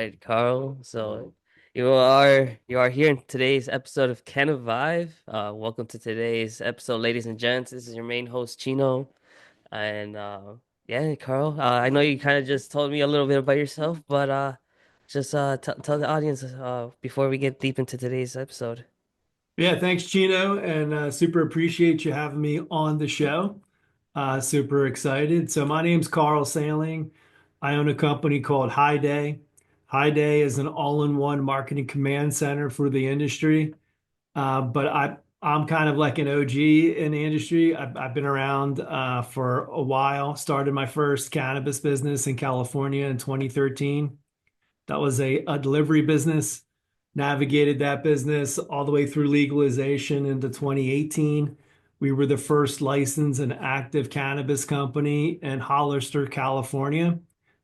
right, Carl. So you are here in today's episode of Canna Vibe. Welcome to today's episode, ladies and gents. This is your main host, Chino. And yeah, Carl. I know you kind of just told me a little bit about yourself, but just tell the audience before we get deep into today's episode. Yeah, thanks, Chino, and super appreciate you having me on the show. Super excited. So my name's Carl Sailing. I own a company called HighDay. HighDay is an all-in-one marketing command center for the industry. But I'm kind of like an OG in the industry. I've been around for a while. Started my first cannabis business in California in 2013. That was a delivery business. Navigated that business all the way through legalization into 2018. We were the first licensed and active cannabis company in Hollister, California,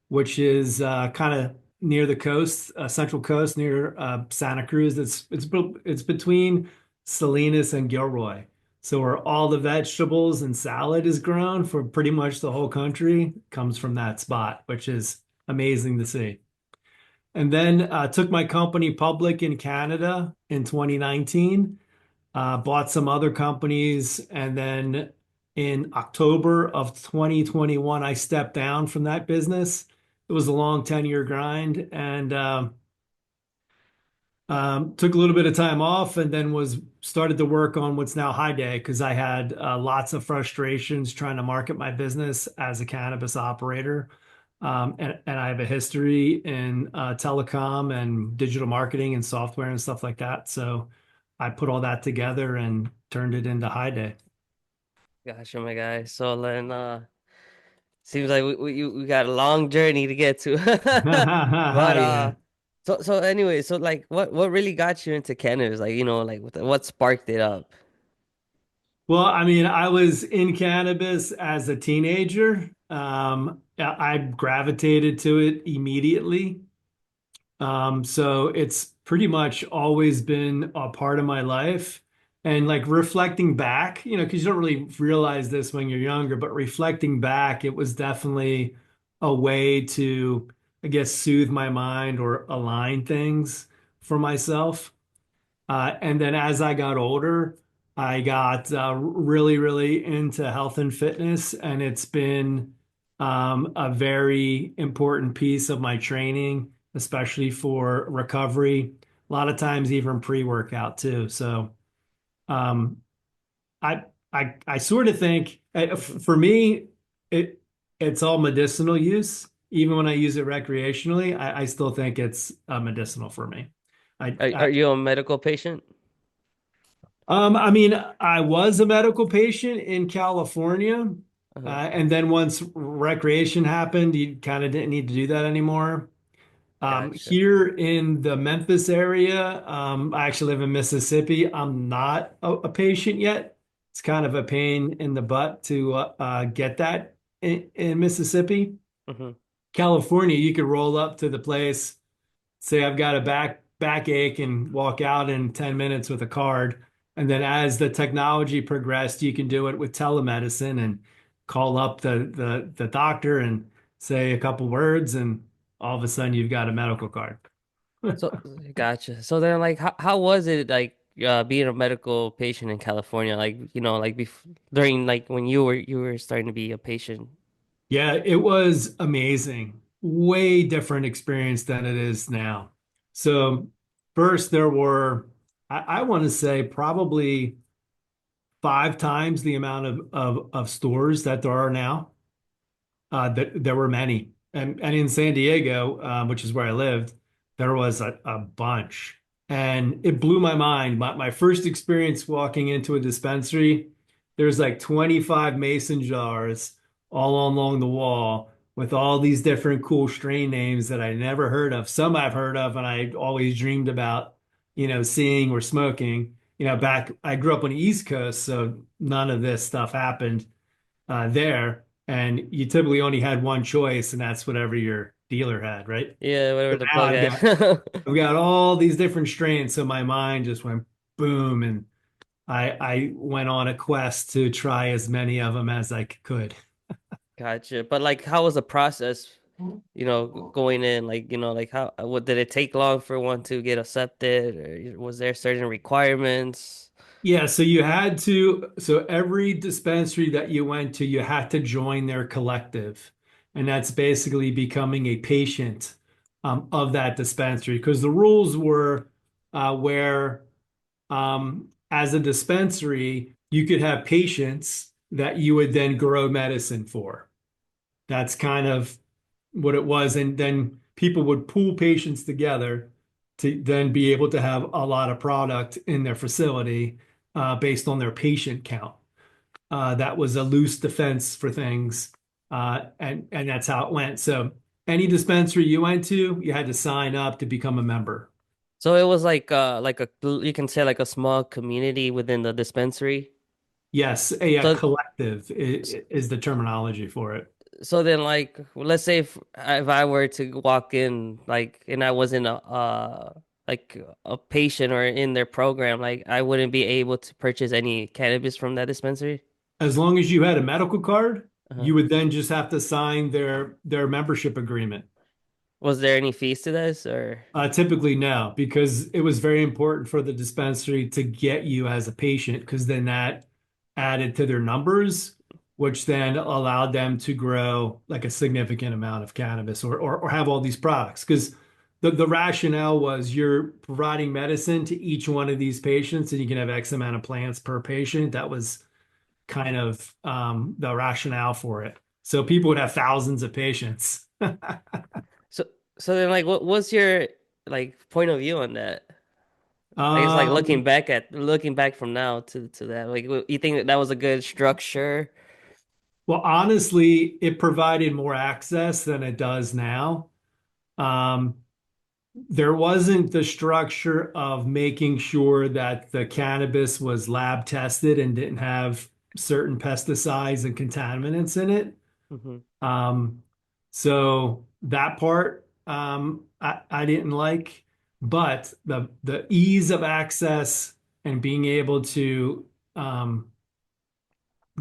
which is kind of near the coast, Central Coast, near Santa Cruz. It's between Salinas and Gilroy. So where all the vegetables and salad is grown for pretty much the whole country comes from that spot, which is amazing to see. And then took my company public in Canada in 2019, bought some other companies, and then in October of 2021, I stepped down from that business. It was a long 10-year grind and took a little bit of time off and then was started to work on what's now High Day because I had lots of frustrations trying to market my business as a cannabis operator. And I have a history in telecom and digital marketing and software and stuff like that. So I put all that together and turned it into High Day. Gotcha, my guy. So then, seems like we got a long journey to get to. But Yeah. so anyway, so like what really got you into cannabis? Like, like what sparked it up? Well, I mean, I was in cannabis as a teenager. I gravitated to it immediately. So it's pretty much always been a part of my life. And like reflecting back, because you don't really realize this when you're younger, but reflecting back, it was definitely a way to, I guess, soothe my mind or align things for myself. And then as I got older, I got really, really into health and fitness, and it's been a very important piece of my training, especially for recovery. A lot of times, even pre-workout too. So, um, I, I sort of think for me, it it's all medicinal use. Even when I use it recreationally, I still think it's medicinal for me. Are you a medical patient? I mean, I was a medical patient in California, Uh-huh. and then once recreation happened, you kind of didn't need to do that anymore. Gotcha. Here in the Memphis area, I actually live in Mississippi. I'm not a patient yet. It's kind of a pain in the butt to get that in Mississippi. Hmm. California, you could roll up to the place, say I've got a backache and walk out in 10 minutes with a card. And then as the technology progressed, you can do it with telemedicine and call up the doctor and say a couple words, and all of a sudden you've got a medical card. So gotcha. So then, like, how was it like being a medical patient in California? Like, like during like when you were starting to be a patient. Yeah, it was amazing. Way different experience than it is now. So first there were, I want to say probably 5 times the amount of stores that there are now. There were many, and in San Diego, which is where I lived, there was a bunch, and it blew my mind. My first experience walking into a dispensary, there's like 25 mason jars all along the wall with all these different cool strain names that I never heard of. Some I've heard of, and I always dreamed about, seeing or smoking. Back I grew up on the East Coast, so none of this stuff happened there, and you typically only had one choice, and that's whatever your dealer had, right? Yeah, whatever So the now plug I've got had. I've got all these different strains, so my mind just went boom, and I went on a quest to try as many of them as I could. Gotcha. But like, how was the process? going in, like, like how what did it take long for one to get accepted, or was there certain requirements? Yeah, so you had to, so every dispensary that you went to, you had to join their collective. And that's basically becoming a patient of that dispensary. Because the rules were where, as a dispensary, you could have patients that you would then grow medicine for. That's kind of what it was. And then people would pool patients together to then be able to have a lot of product in their facility based on their patient count. That was a loose defense for things. And that's how it went. So any dispensary you went to, you had to sign up to become a member. So it was like a you can say like a small community within the dispensary. Yes, a So collective is the terminology for it. so then, like, let's say if I were to walk in, like, and I wasn't a patient or in their program, like I wouldn't be able to purchase any cannabis from that dispensary. As long as you had a medical card, Uh-huh. you would then just have to sign their membership agreement. Was there any fees to this, or? Typically, no, because it was very important for the dispensary to get you as a patient, because then that added to their numbers, which then allowed them to grow like a significant amount of cannabis or have all these products. Because the rationale was you're providing medicine to each one of these patients, and you can have X amount of plants per patient. That was kind of the rationale for it. So people would have thousands of patients. So so then, like, what was your like point of view on that? I guess like Um, looking back from now to that, like, you think that was a good structure? Well, honestly, it provided more access than it does now. Um, there wasn't the structure of making sure that the cannabis was lab tested and didn't have certain pesticides and contaminants in it. Hmm. Um, so that part I didn't like, but the ease of access and being able to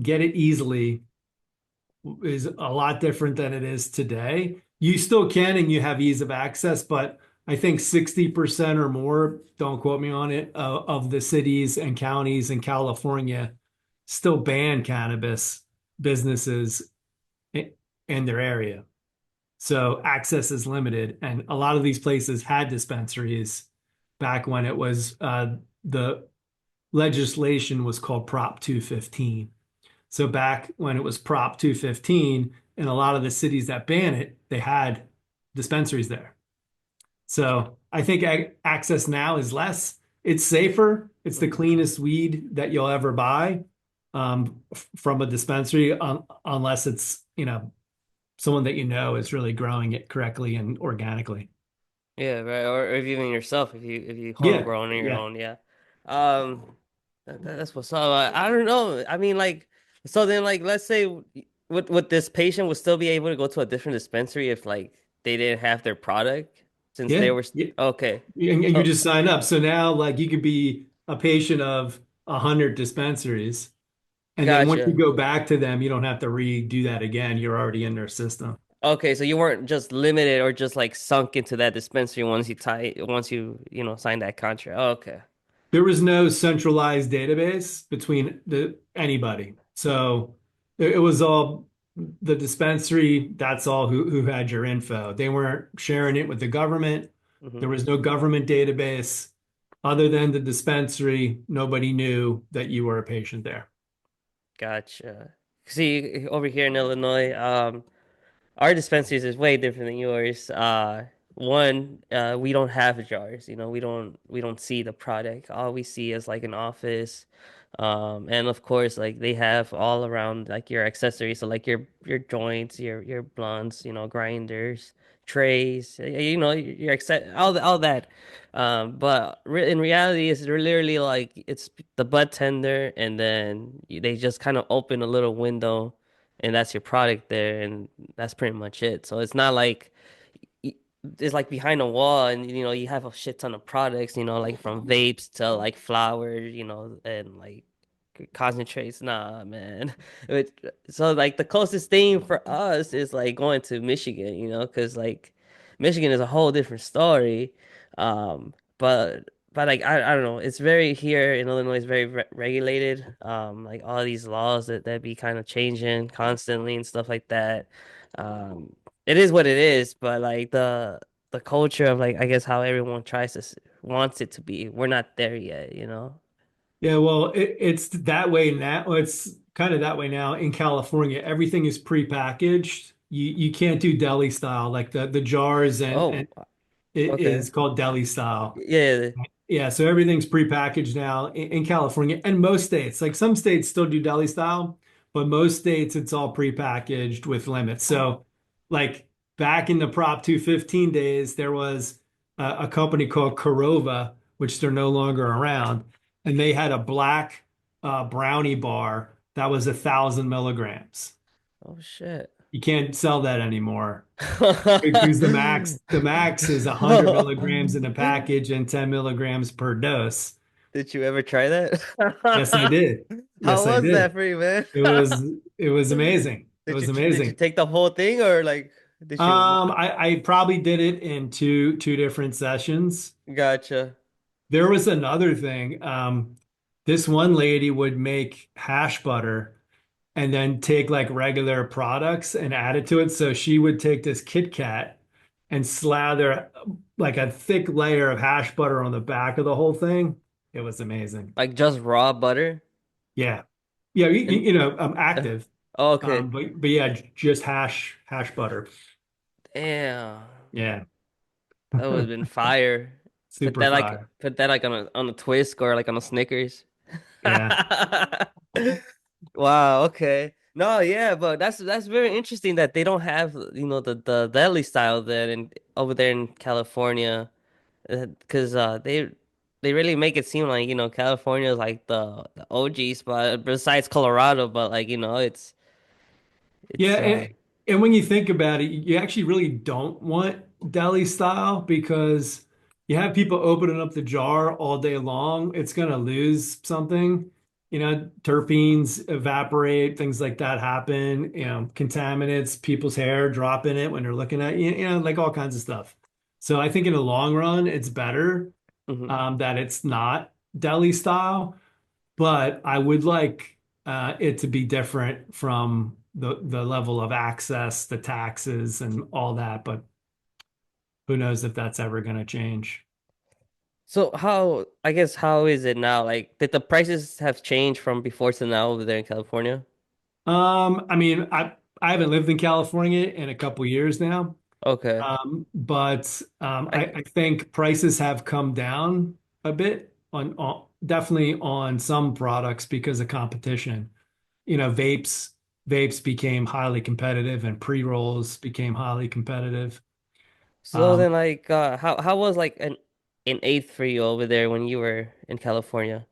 get it easily is a lot different than it is today. You still can and you have ease of access, but I think 60% or more, don't quote me on it, of the cities and counties in California still ban cannabis businesses in their area. So access is limited. And a lot of these places had dispensaries back when it was the legislation was called Prop 215. So back when it was Prop 215, in a lot of the cities that ban it, they had dispensaries there. So I think access now is less. It's safer. It's the Hmm. cleanest weed that you'll ever buy from a dispensary, unless it's, someone that you know is really growing it correctly and organically. Yeah, right. Or if even yourself, if you Yeah, homegrown on your yeah. own, yeah. Um, that's what's up. I don't know. I mean, like, so then, like, let's say would this patient would still be able to go to a different dispensary if like they didn't have their product since they Yeah, were yeah. okay. And you So just sign up. So now, like, you could be a patient of 100 dispensaries. And then once you gotcha. go back to them, you don't have to redo that again. You're already in their system. Okay, so you weren't just limited or just like sunk into that dispensary once you sign that contract. Okay. There was no centralized database between the anybody. So it was all the dispensary, that's all who had your info. They weren't sharing it with the government. Hmm. There was no government database. Other than the dispensary, nobody knew that you were a patient there. Gotcha. See, over here in Illinois, our dispensaries is way different than yours. One, we don't have jars. We don't see the product. All we see is like an office. And of course, like they have all around like your accessories, so like your joints, your blunts, grinders, trays, your all that. But re in reality, it's literally like it's the bud tender, and then they just kind of open a little window, and that's your product there, and that's pretty much it. So it's not like it's like behind a wall, and you have a shit ton of products, like from vapes to like flour, and like concentrates. Nah, man. So like the closest thing for us is like going to Michigan, because like Michigan is a whole different story. But like I don't know. It's very here in Illinois. It's very regulated. Like all these laws that be kind of changing constantly and stuff like that. Um, it is what it is. But like the culture of like I guess how everyone wants it to be. We're not there yet. Yeah, well, it's that way now. Well, it's kind of that way now in California. Everything is prepackaged. You can't do deli style like the jars and Oh, it okay. is called deli style. Yeah. Yeah, so everything's prepackaged now in California and most states. Like some states still do deli style, but most states it's all prepackaged with limits. So, like back in the Prop 215 days, there was a company called Corova, which they're no longer around, and they had a black brownie bar that was 1,000 milligrams. Oh shit. You can't sell that anymore because the max is 100 milligrams in a package and 10 milligrams per dose. Did you ever try Yes, I that? did. How Yes, I was that did. for you, man? It was it was amazing. It Did was you amazing. take the whole thing or like did you I probably did it in two different sessions. gotcha. There was another thing. This one lady would make hash butter and then take like regular products and add it to it. So she would take this Kit Kat and slather like a thick layer of hash butter on the back of the whole thing. It was amazing. Like just raw butter? Yeah. Yeah, And I'm active. oh, okay. But yeah, just hash butter. Damn. Yeah. That would have been fire. Super fire. Put that like on a twist or like on a Snickers. Yeah. Wow, okay. No, yeah, but that's very interesting that they don't have, the deli style there in over there in California. Because they really make it seem like, California is like the OG spot besides Colorado, but like, Yeah, it's and when you think about it, you actually really don't want deli style because you have people opening up the jar all day long. It's going to lose something. Terpenes evaporate, things like that happen, contaminants, people's hair drop in it when they're looking at like all kinds of stuff. So I think in the long run, it's better mhm. that it's not deli style. But I would like it to be different from the level of access, the taxes, and all that. But who knows if that's ever going to change? So how is it now? Like, did the prices have changed from before to now over there in California? I mean, I haven't lived in California in a couple years now, Okay. but I I think prices have come down a bit on definitely on some products because of competition. Vapes became highly competitive and pre-rolls became highly competitive. so Um, then like how was like an eighth for you over there when you were in California?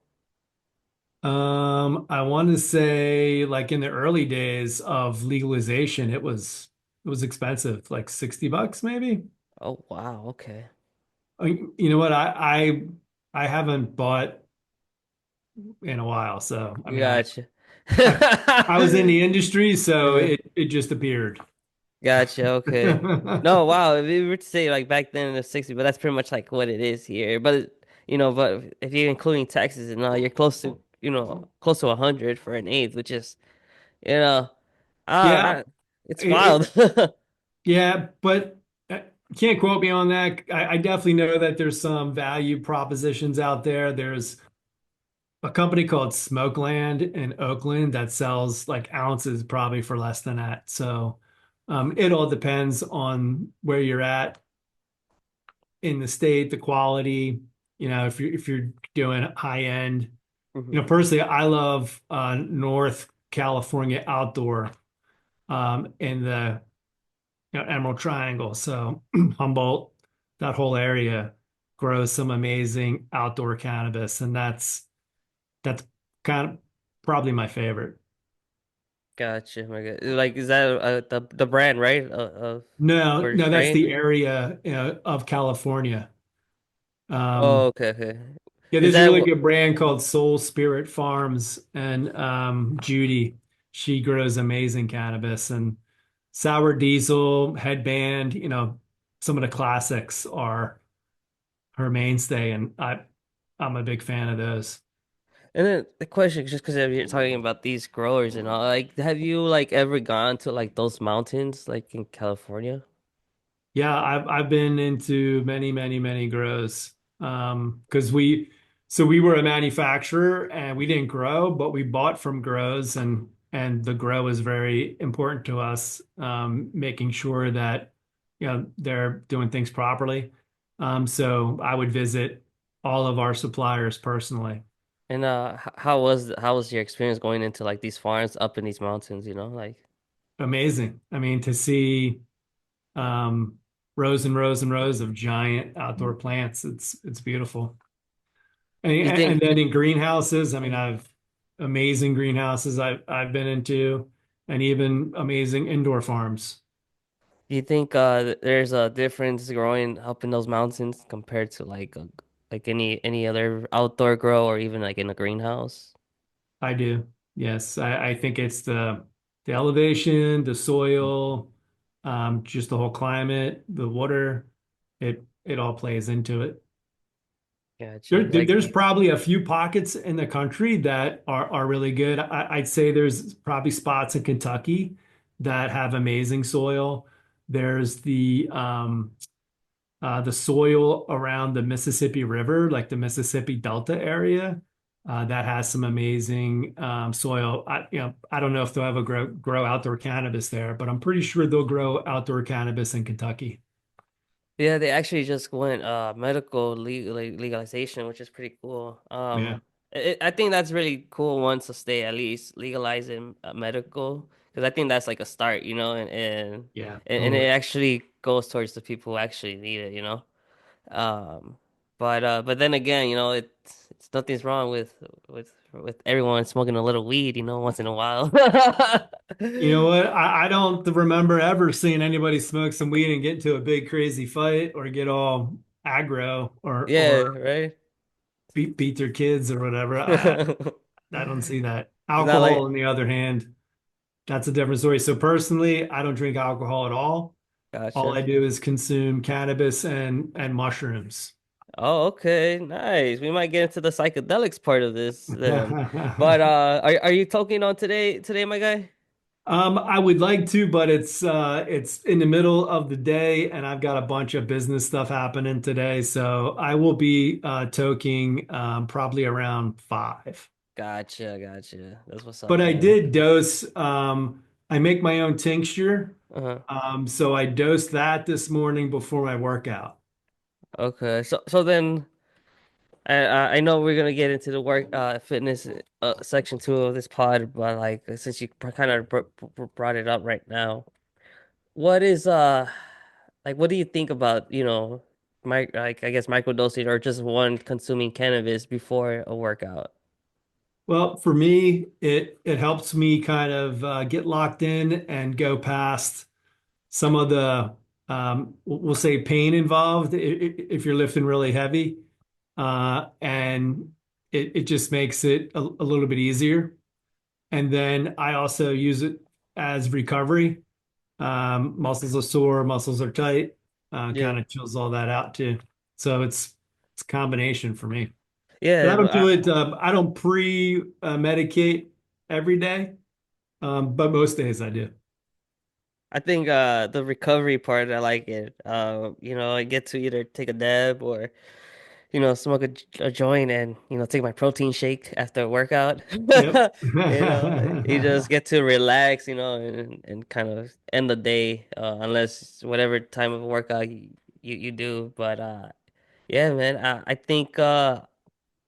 I want to say like in the early days of legalization, it was expensive, like $60 maybe. Oh wow, okay. You know what? I haven't bought in a while, so I mean Gotcha. I I was in the industry, so Yeah. it just appeared. Gotcha. Okay. No, wow. If you were to say like back then in the 60s, but that's pretty much like what it is here. But if you're including taxes and all, you're close to 100 for an eighth, which is, you know, Yeah, ah, it's it, wild. yeah, but can't quote me on that. I definitely know that there's some value propositions out there. There's a company called Smokeland in Oakland that sells like ounces probably for less than that. So it all depends on where you're at in the state, the quality. If you're doing high end. Mhm. Personally, I love North California outdoor in the Emerald Triangle. So Humboldt, that whole area grows some amazing outdoor cannabis, and that's kind of probably my favorite. Gotcha. My God. Like, is that the brand, right? No, Or no, that's strain? the area of California. Oh, Um, okay, okay. Yeah, Is there's a that really what? good brand called Soul Spirit Farms, and Judy, she grows amazing cannabis and Sour Diesel, Headband. Some of the classics are her mainstay, and I'm a big fan of those. And then the question, just because you're talking about these growers and all, like, have you like ever gone to like those mountains, like in California? Yeah, I've been into many, many, many grows. Because we were a manufacturer and we didn't grow, but we bought from grows, and the grow is very important to us, making sure that they're doing things properly. So I would visit all of our suppliers personally. And how was your experience going into like these farms up in these mountains? You know, like, Amazing. I mean, to see um, rows and rows and rows of giant outdoor plants, it's beautiful. And, you and think? then in greenhouses, I mean, Mhm. I've amazing greenhouses I've been into, and even amazing indoor farms. Do you think there's a difference growing up in those mountains compared to like any other outdoor grow or even like in a greenhouse? I do. Yes, I think it's the elevation, the soil, just the whole climate, the water. It all plays into it. Gotcha. Like, There's probably a few pockets in the country that are really good. I'd say there's probably spots in Kentucky that have amazing soil. There's the soil around the Mississippi River, like the Mississippi Delta area, that has some amazing soil. I don't know if they'll ever grow outdoor cannabis there, but I'm pretty sure they'll grow outdoor cannabis in Kentucky. yeah, they actually just went medical legalization, which is pretty cool. Yeah, I think that's really cool once a state at least legalizing medical because I think that's like a start, you know, yeah, and it totally. actually goes towards the people who actually need it, you know. Um, but then again, you know, it's nothing's wrong with everyone smoking a little weed, you know, once in a while. You know what? I don't remember ever seeing anybody smoke some weed and get into a big crazy fight or get all aggro or Yeah, right. beat their kids or whatever. It's I don't see that. not Alcohol, like on the other hand, that's a different story. So personally, I don't drink alcohol at all. All gotcha. I do is consume cannabis and mushrooms. Oh, okay, nice. We might get into the psychedelics part of this then. But are you talking on today, my guy? I would like to, but it's in the middle of the day and I've got a bunch of business stuff happening today. So I will be toking probably around 5. Gotcha, gotcha. That's what's up, But I man. did dose, I make my own tincture. Uh-huh. So I dosed that this morning before my workout. Okay. So then I know we're gonna get into the work fitness section two of this pod, but like since you kind of brought it up right now, what is like what do you think about, you know, like I guess microdosing or just one consuming cannabis before a workout? Well, for me, it helps me kind of get locked in and go past some of the we'll say pain involved if you're lifting really heavy, and it just makes it a little bit easier. And then I also use it as recovery. Muscles are sore, muscles are tight, Yeah. kind of chills all that out too. So it's a combination for me. But I Yeah, don't do it. I don't pre-medicate every day, but most days I do. I think the recovery part I like it. You know, I get to either take a dab or you know, smoke a joint and, you know, take my protein shake after a workout. Yep. You know, you just get to relax, you know, and kind of end the day, unless whatever time of workout you do. But yeah, man, I think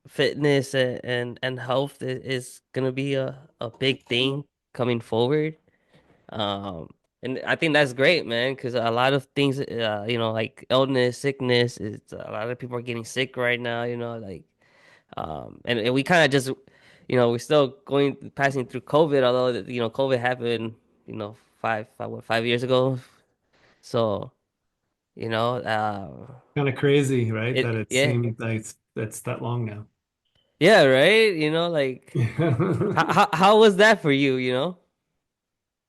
fitness and health is gonna be a big thing coming forward. And I think that's great, man, because a lot of things, you know, like illness, sickness, is a lot of people are getting sick right now, you know, like, and we kind of just, you know, we're still passing through COVID, although, you know, COVID happened, you know, 5 years ago. So, you know, Kind of crazy, right? That it yeah, seems like that's that long now. Yeah, right? Like how was that for you, you know?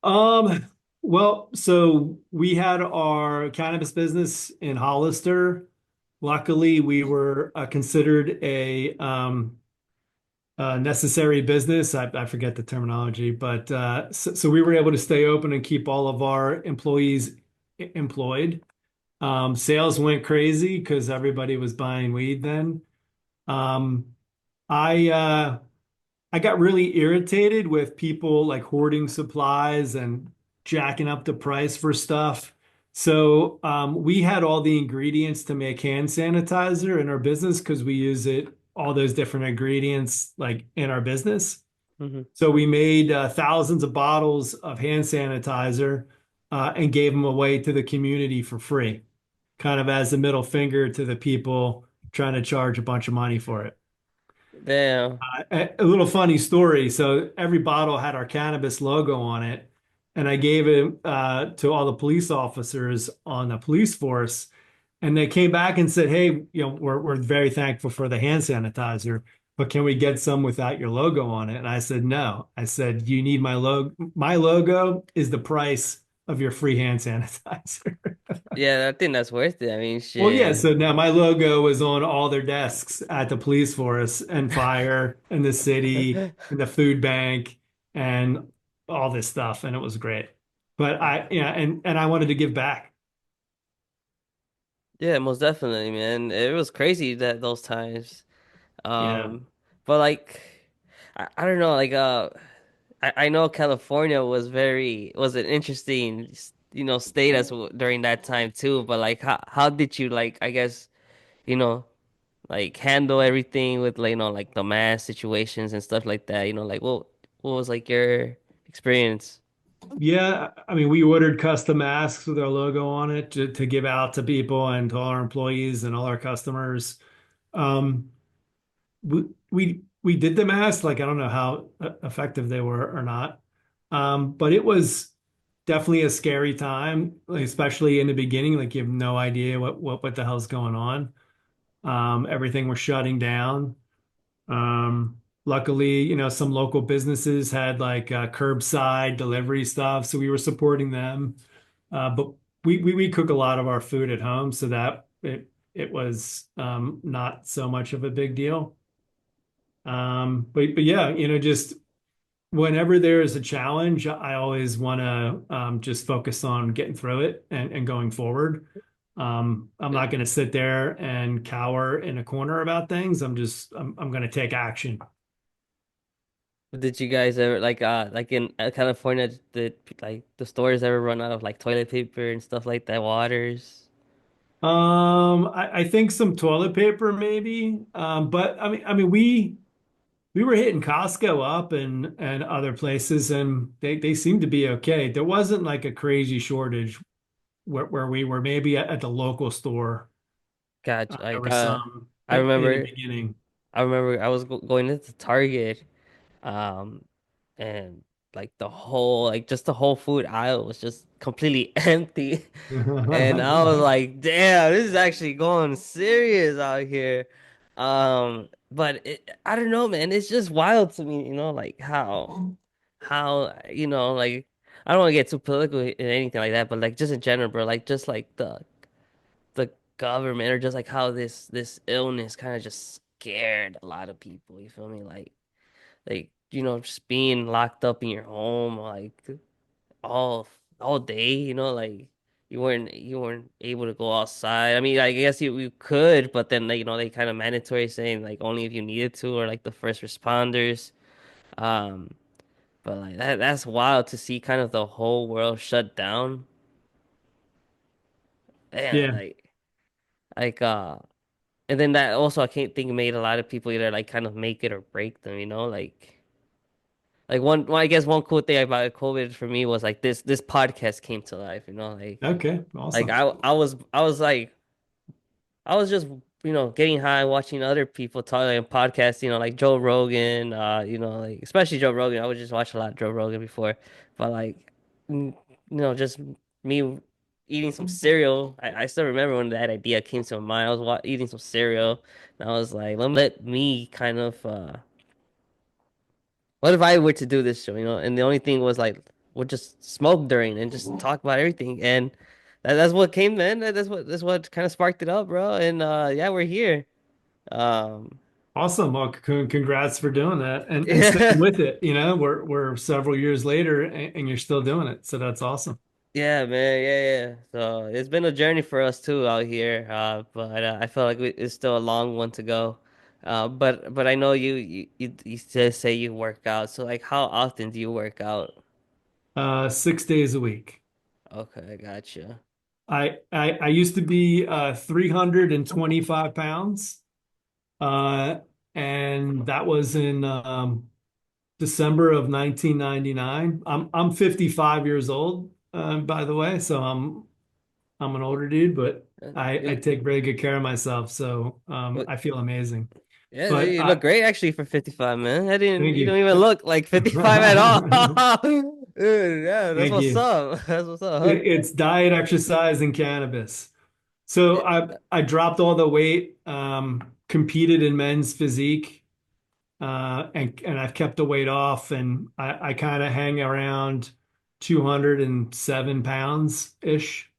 Um, well, so we had our cannabis business in Hollister. Luckily, we were considered a necessary business. I forget the terminology, but so we were able to stay open and keep all of our employees employed. Sales went crazy because everybody was buying weed then. Um, I I got really irritated with people like hoarding supplies and jacking up the price for stuff. So we had all the ingredients to make hand sanitizer in our business because we use all those different ingredients like in our business. Hmm. So we made thousands of bottles of hand sanitizer and gave them away to the community for free, kind of as a middle finger to the people trying to charge a bunch of money for it. Damn. A little funny story. So every bottle had our cannabis logo on it, and I gave it to all the police officers on the police force, and they came back and said, "Hey, we're very thankful for the hand sanitizer, but can we get some without your logo on it?" And I said, "No." I said, "You need my logo. My logo is the price of your free hand sanitizer." Yeah, I think that's worth it. I mean, Well, yeah, shit. so now my logo is on all their desks at the police force and fire and the city and the food bank and all this stuff. And it was great. But and I wanted to give back. Yeah, most definitely, man. It was crazy that those times. Yeah. Um, but like, I don't know, like, I know California was an interesting, state during that time too. But like, how did you like, I guess, you know, like handle everything with like, like the mass situations and stuff like that? Like what was like your experience? Yeah. I mean, we ordered custom masks with our logo on it to give out to people and to all our employees and all our customers. Um, we did the masks. Like, I don't know how effective they were or not. But it was definitely a scary time, like, especially in the beginning. Like you have no idea what the hell's going on. Everything was shutting down. Luckily, some local businesses had like curbside delivery stuff, so we were supporting them. But we cook a lot of our food at home, so that it was not so much of a big deal. But yeah, just whenever there is a challenge, I always want to just focus on getting through it and going forward. I'm not going to sit there and cower in a corner about things. I'm going to take action. Did you guys ever like in California, did like the stores ever run out of like toilet paper and stuff like that, waters? I think some toilet paper maybe. But I mean, we were hitting Costco up and other places, and they seemed to be okay. There wasn't like a crazy shortage where we were. Maybe at the local store. Gotcha. There Like were some I in the remember beginning. I remember I was going into Target, um, and like just the whole food aisle was just completely empty. And I was like, damn, this is actually going serious out here. But I don't know, man. It's just wild to me, like how, like I don't want to get too political in anything like that, but like just in general, bro, like just like the government or just like how this illness kind of just scared a lot of people. You feel me? Like just being locked up in your home like all all day, like you weren't able to go outside. I mean, I guess you could, but then like, they kind of mandatory saying like only if you needed to or like the first responders. Um, but like that's wild to see kind of the whole world shut down. Yeah, Yeah. like and then that also I can't think made a lot of people either like kind of make it or break them, like one well, I guess one cool thing about COVID for me was like this podcast came to life, Okay. like Awesome. I was just getting high watching other people talking and podcasts, like Joe Rogan, like especially Joe Rogan. I would just watch a lot of Joe Rogan before, but like just me eating some cereal. I still remember when that idea came to my mind. I was eating some cereal, and I was like, let me kind of what if I were to do this show, you know? And the only thing was like, we'll just smoke during and just talk about everything. And that's what came, man. That's what kind of sparked it up, bro. And yeah, we're here. Um, Awesome. Well, congrats for doing that and sticking yeah, with it. You know, we're several years later and you're still doing it. So that's awesome. yeah, man, yeah. So it's been a journey for us too out here. But I feel like it's still a long one to go. But I know you just say you work out. So like, how often do you work out? 6 days a week. Okay, gotcha. I used to be 325 pounds. Uh, and that was in December of 1999. I'm 55 years old, by the way, so I'm an older dude, but Uh, I You, take very good care of myself, so what? I feel amazing. Yeah, But you look great actually for 55, man. I didn't, thank you don't you. even look like 55 at all. Dude, yeah, that's Thank what's you. up. That's what's up. It's diet, exercise, and cannabis. So I dropped all the weight, competed in men's physique, and I've kept the weight off, and I kind of hang around 207 pounds ish.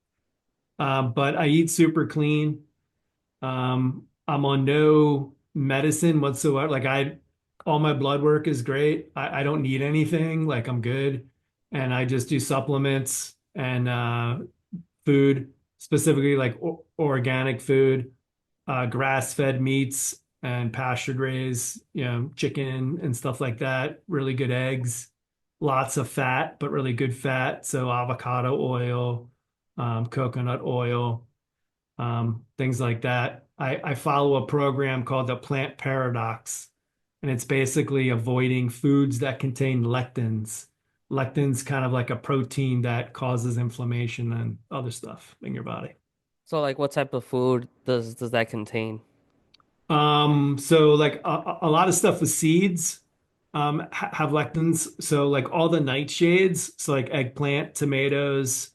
But I eat super clean. I'm on no medicine whatsoever. All my blood work is great. I don't need anything. Like I'm good, and I just do supplements and food, specifically like organic food, grass-fed meats and pasture raised, chicken and stuff like that. Really good eggs, lots of fat, but really good fat. So avocado oil, coconut oil, things like that. I follow a program called the Plant Paradox, and it's basically avoiding foods that contain lectins. Lectins kind of like a protein that causes inflammation and other stuff in your body. So like what type of food does that contain? So like a lot of stuff with seeds have lectins. So like all the nightshades, so like eggplant, tomatoes,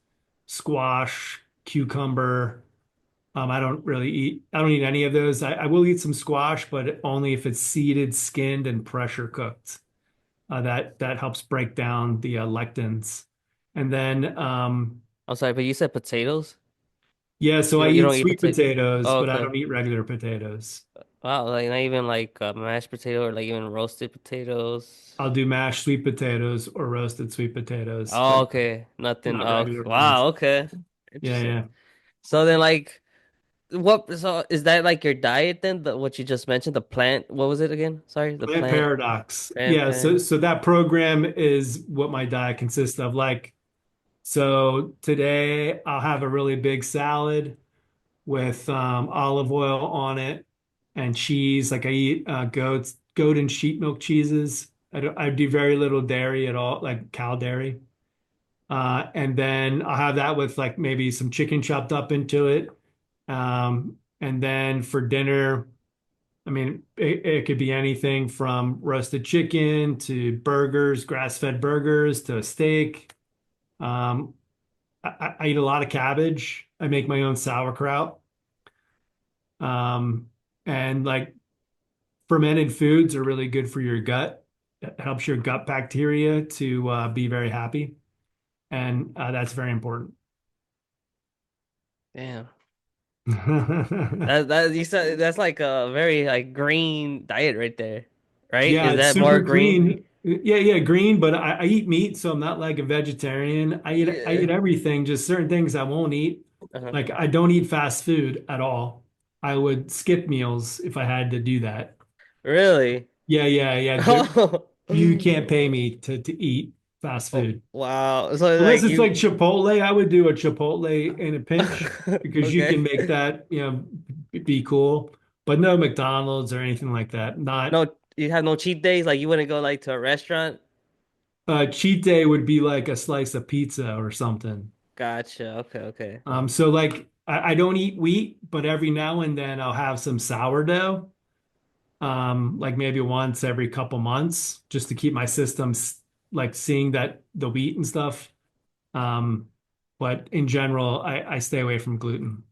squash, cucumber. I don't eat any of those. I will eat some squash, but only if it's seeded, skinned, and pressure cooked. That helps break down the lectins. And then I'm sorry, but you said potatoes? yeah, so You I don't you eat don't eat sweet potato? potatoes, Oh, but I okay. don't eat regular potatoes. Wow, like not even like mashed potato or like even roasted potatoes. I'll do mashed sweet potatoes or roasted sweet potatoes, Oh, but okay. Nothing. not Oh, regular ones. wow, okay. Yeah, Interesting. yeah. So then like so is that like your diet then? What you just mentioned, the plant, what was it again? Sorry, the Plant plant paradox. Yeah, so grandparent. so that program is what my diet consists of. Like, so today I'll have a really big salad with olive oil on it and cheese. Like I eat goat and sheep milk cheeses. I do very little dairy at all, like cow dairy. And then I'll have that with like maybe some chicken chopped up into it. And then for dinner, I mean, it could be anything from roasted chicken to burgers, grass-fed burgers to a steak. Um, I eat a lot of cabbage. I make my own sauerkraut. Um, and like fermented foods are really good for your gut. It helps your gut bacteria to be very happy. And that's very important. Damn. That you said that's like a very like green diet right there. Right? Yeah, Is it's that more super green? clean. Yeah, yeah, green, but I eat meat, so I'm not like a vegetarian. I Yeah. eat everything, just certain things I won't eat. Uh-huh. Like I don't eat fast food at all. I would skip meals if I had to do that. Really? Yeah, yeah, yeah. Oh. You can't pay me to eat fast Oh, food. wow. So Unless like it's like you Chipotle, I would do a Chipotle in a pinch because you okay. can make that, be cool. But no McDonald's or anything like that. Not No, you have no cheat days? Like you wouldn't go like to a restaurant? cheat day would be like a slice of pizza or something. Gotcha. Okay, okay. So like I don't eat wheat, but every now and then I'll have some sourdough, like maybe once every couple months, just to keep my system like seeing that the wheat and stuff. Um, But in general, I stay away from gluten.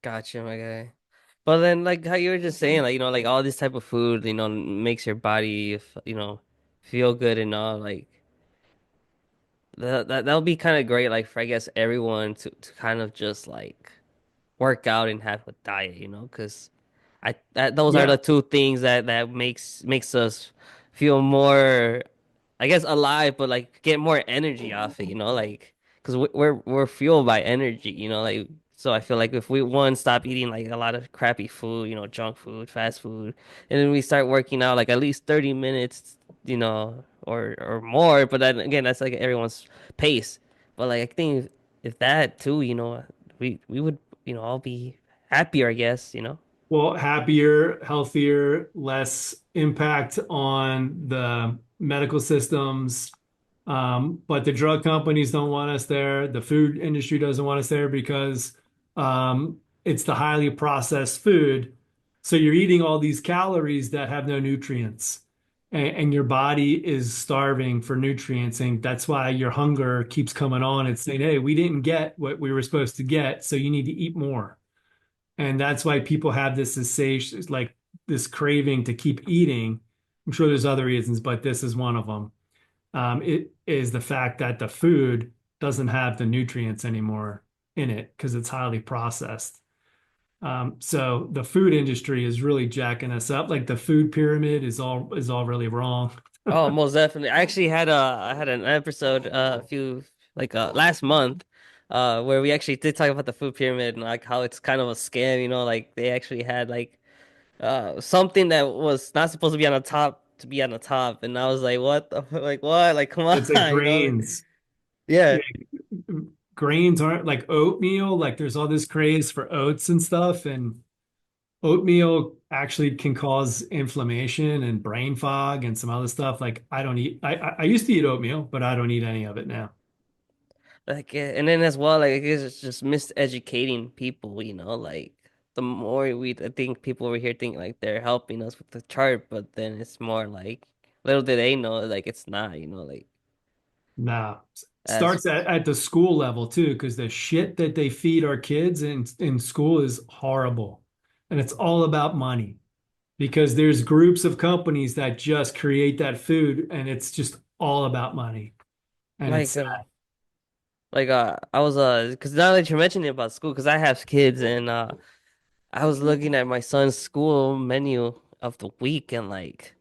Gotcha, my guy. But then, like how you were just saying, like like all this type of food, makes your body, feel good and all. Like that'll be kind of great, like for I guess everyone to kind of just like work out and have a diet, because those are Yeah, the two things that makes us feel more, I guess, alive, but like get more energy off it, like because we're fueled by energy, like so I feel like if we one stop eating like a lot of crappy food, junk food, fast food, and then we start working out like at least 30 minutes, or more, but then again that's like everyone's pace. But like I think if that too, we would, all be happier, I guess. well, happier, healthier, less impact on the medical systems. But the drug companies don't want us there. The food industry doesn't want us there because it's the highly processed food. So you're eating all these calories that have no nutrients, and your body is starving for nutrients. And that's why your hunger keeps coming on and saying, hey, we didn't get what we were supposed to get. So you need to eat more. And that's why people have this sensation, like this craving to keep eating. I'm sure there's other reasons, but this is one of them. It is the fact that the food doesn't have the nutrients anymore in it because it's highly processed. So the food industry is really jacking us up. Like the food pyramid is all really wrong. Oh, most definitely. I had an episode a few like last month where we actually did talk about the food pyramid and like how it's kind of a scam, like they actually had like something that was not supposed to be on the top to be on the top, and I was like, what the like what? Like come It's like on, grains. Yeah. Yeah, grains aren't like oatmeal. Like there's all this craze for oats and stuff, and oatmeal actually can cause inflammation and brain fog and some other stuff. Like I don't eat. I used to eat oatmeal, but I don't eat any of it now. Like, and then as well, like, I guess it's just miseducating people, like the more I think people over here think like they're helping us with the chart, but then it's more like little do they know, like it's not, like Nah, as starts at the school level too, because the shit that they feed our kids in school is horrible, and it's all about money. Because there's groups of companies that just create that food, and it's just all about money, and it's like I was because now that you're mentioning about school, because I have kids and I was looking at my son's school menu of the week and like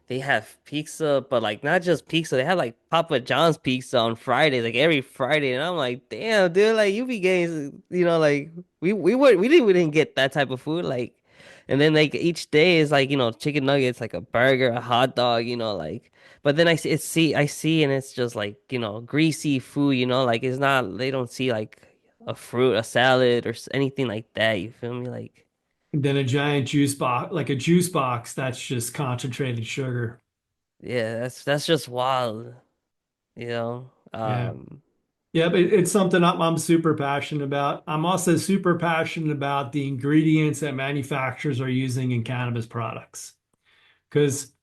they have pizza, but like not just pizza, they have like Papa John's pizza on Fridays, like every Friday, and I'm like, damn, dude, like you be getting, like we didn't get that type of food, like, and then like each day is like chicken nuggets, like a burger, a hot dog, like, but then I see, and it's just like greasy food, like it's not they don't see like a fruit, a salad, or anything like that. You feel me, like. then a giant juice box, like a juice box, that's just concentrated sugar. Yeah, that's just wild, Yeah. Yeah, but it's something I'm super passionate about. I'm also super passionate about the ingredients that manufacturers are using in cannabis products because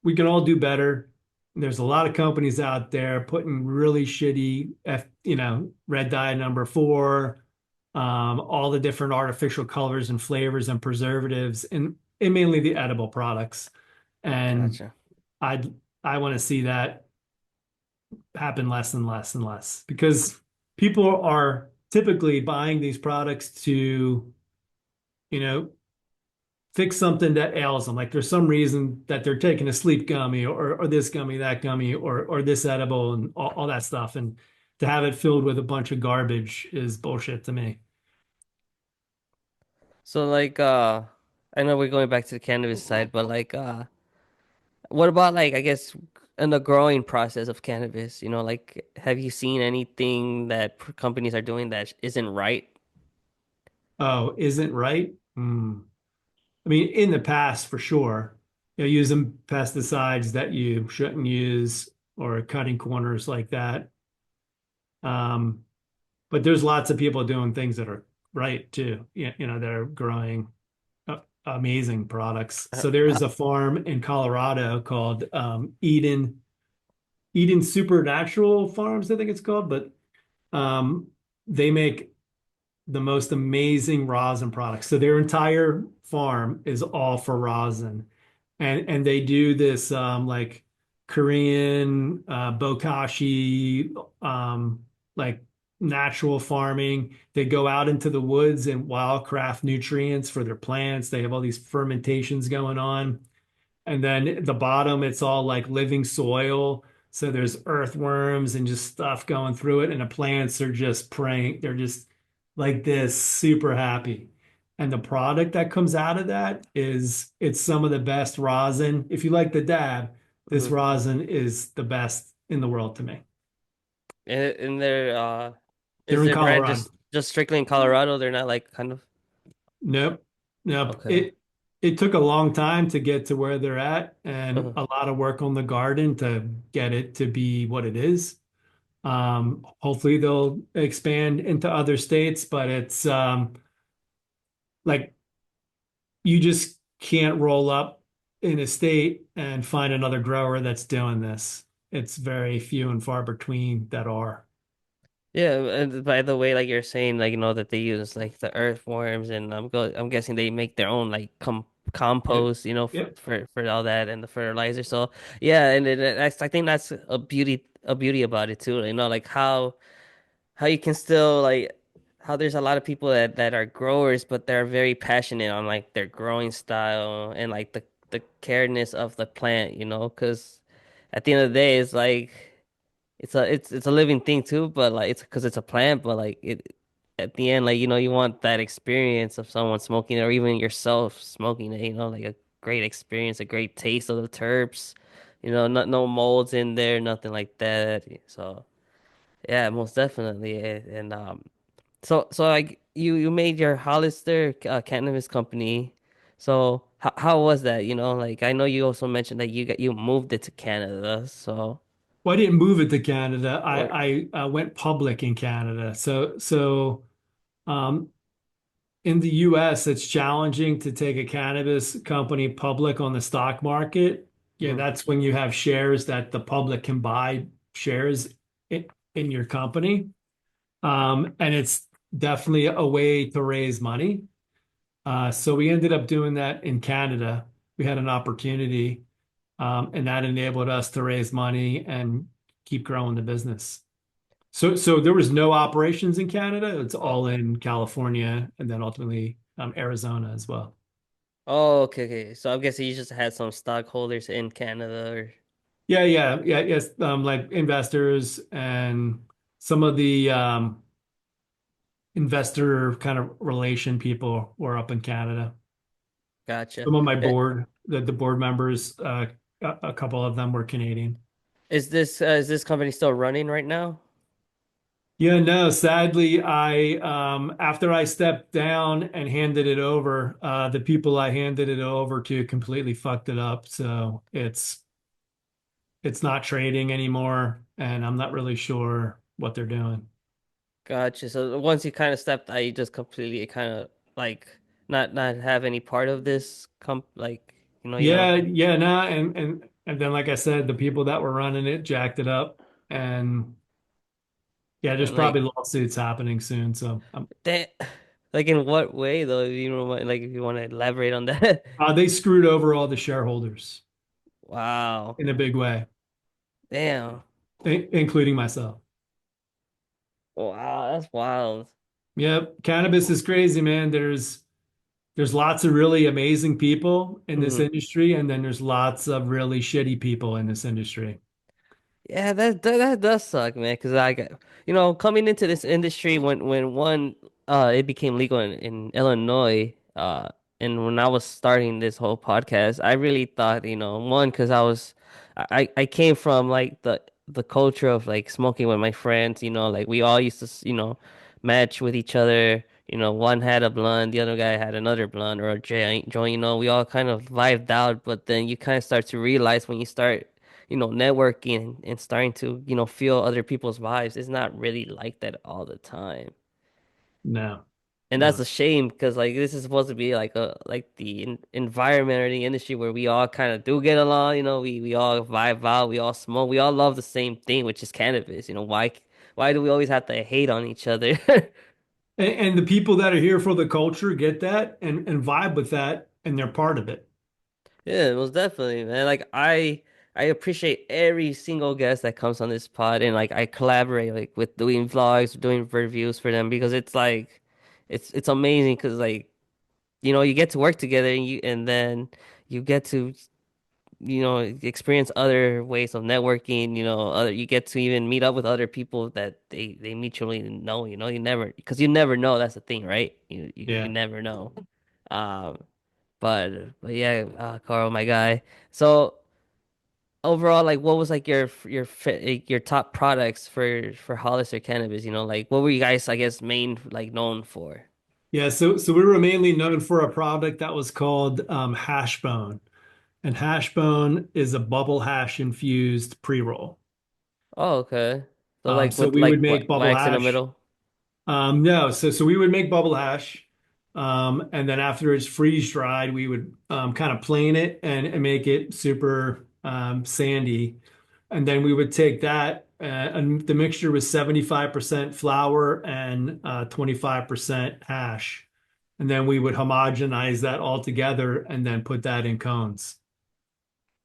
we can all do better. There's a lot of companies out there putting really shitty, red dye number 4, all the different artificial colors and flavors and preservatives, and mainly the edible products. And Gotcha. I I want to see that happen less and less and less because people are typically buying these products to, you know, fix something that ails them. Like there's some reason that they're taking a sleep gummy or this gummy, that gummy, or this edible and all that stuff. And to have it filled with a bunch of garbage is bullshit to me. So like I know we're going back to the cannabis side, but like what about like I guess in the growing process of cannabis, like have you seen anything that companies are doing that isn't right? Oh, isn't right? I mean, in the past, for sure, using pesticides that you shouldn't use or cutting corners like that. Um, but there's lots of people doing things that are right too. That are growing amazing products. Uh, So there uh, is a farm in Colorado called Eden Supernatural Farms, I think it's called. But um, they make the most amazing rosin products. So their entire farm is all for rosin, and they do this like Korean bokashi like natural farming. They go out into the woods and wildcraft nutrients for their plants. They have all these fermentations going on. And then at the bottom, it's all like living soil. So there's earthworms and just stuff going through it. And the plants are just praying. They're just like this, super happy. And the product that comes out of that is it's some of the best rosin. If you like the dab, this Mhm. rosin is the best in the world to me. And their They're is in their brand Colorado. just strictly in Colorado? They're not like kind of Nope. Nope. okay. It took a long time to get to where they're at and Uh-huh. a lot of work on the garden to get it to be what it is. Hopefully they'll expand into other states, but it's like you just can't roll up in a state and find another grower that's doing this. It's very few and far between that are. Yeah, and by the way, like you're saying, like that they use like the earthworms, and I'm guessing they make their own like Yep. compost, Yep. for all that and the fertilizer. So yeah, and that's I think that's a beauty about it too. Like how you can still like how there's a lot of people that are growers, but they're very passionate on like their growing style and like the careness of the plant, because at the end of the day, it's like. It's a living thing too, but like it's because it's a plant, but like it at the end, like you want that experience of someone smoking it or even yourself smoking it, like a great experience, a great taste of the terps, no molds in there, nothing like that. So yeah, most definitely. And so like you made your Hollister cannabis company. So how was that? Like I know you also mentioned that you moved it to Canada, so Well, I didn't move it to Canada. or I went public in Canada. Um, in the US, it's challenging to take a cannabis company public on the stock market. Yeah, mhm. that's when you have shares that the public can buy shares in your company. And it's definitely a way to raise money. So we ended up doing that in Canada. We had an opportunity, and that enabled us to raise money and keep growing the business. So there was no operations in Canada. It's all in California and then ultimately Arizona as well. Oh, okay, okay. So I'm guessing you just had some stockholders in Canada or Yes. Like investors and some of the investor kind of relation people were up in Canada. gotcha. Some of my Uh, board, the board members, a couple of them were Canadian. is this company still running right now? Yeah, no, sadly, I after I stepped down and handed it over, the people I handed it over to completely fucked it up. So it's not trading anymore, and I'm not really sure what they're doing. Gotcha. So once you kind of stepped out, you just completely kind of like not have any part of this comp like you don't Yeah, no, and then like I said, the people that were running it jacked it up, and yeah, there's and probably like lawsuits happening soon. So that like in what way though? If you know like if you want to elaborate on that. they screwed over all the shareholders Wow. in a big way, Damn. including myself. Wow, that's wild. Yep, cannabis is crazy, man. There's lots of really amazing people in this Mhm. industry, and then there's lots of really shitty people in this industry. Yeah, that does suck, man. Because coming into this industry when one it became legal in Illinois, and when I was starting this whole podcast, I really thought, one, because I came from like the culture of like smoking with my friends, like we all used to match with each other. One had a blunt, the other guy had another blunt or a joint. We all kind of vibed out, but then you kind of start to realize when you start networking and starting to, feel other people's vibes. It's not really like that all the time. No, And that's no. a shame because like this is supposed to be like the environment or the industry where we all kind of do get along, we all vibe out, we all smoke, we all love the same thing, which is cannabis. why do we always have to hate on each other? And the people that are here for the culture get that and vibe with that, and they're part of it. Yeah, most definitely, man. Like I appreciate every single guest that comes on this pod, and like I collaborate like with doing vlogs, doing reviews for them because it's like it's amazing because like you get to work together and then you get to experience other ways of networking, other you get to even meet up with other people that they mutually know, you never know, that's the thing, right? You Yeah. never know. Um but yeah, Carl, my guy. So overall, like what was like your top products for Hollister Cannabis, like what were you guys, I guess, main like known for? Yeah, so we were mainly known for a product that was called hash bone. And hash bone is a bubble hash infused pre-roll. Oh, okay. So like So with we would like make bubble wax in the hash. middle. No, so we would make bubble hash, and then after it's freeze dried, we would kind of plane it and make it super sandy, and then we would take that, and the mixture was 75% flour and 25% hash, and then we would homogenize that all together and then put that in cones.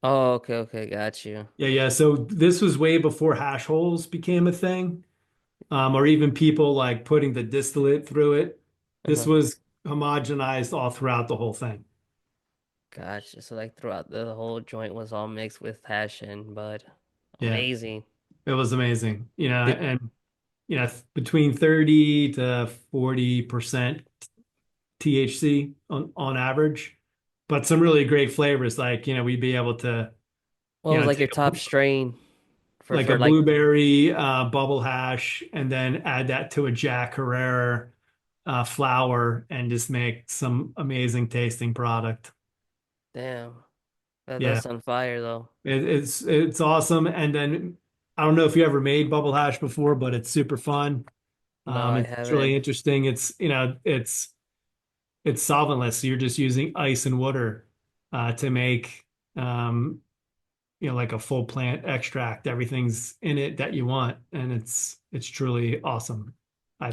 Oh, okay, okay, got you. Yeah, yeah. So this was way before hash holes became a thing, or even people like putting the distillate through it. This Uh-huh. was homogenized all throughout the whole thing. Gotcha. So like throughout the whole joint was all mixed with hash and bud. Yeah, Amazing. it was amazing. Did And between 30 to 40% THC on average, but some really great flavors. Like, we'd be able to, what was like take your top strain for like a for like blueberry bubble hash and then add that to a Jack Herrera flour and just make some amazing tasting product. damn. That Yeah. does sound fire though. It's awesome. And then I don't know if you ever made bubble hash before, but it's super fun. No, I It's really haven't. interesting. It's solventless. So you're just using ice and water to make um, like a full plant extract. Everything's in it that you want, and it's truly awesome. I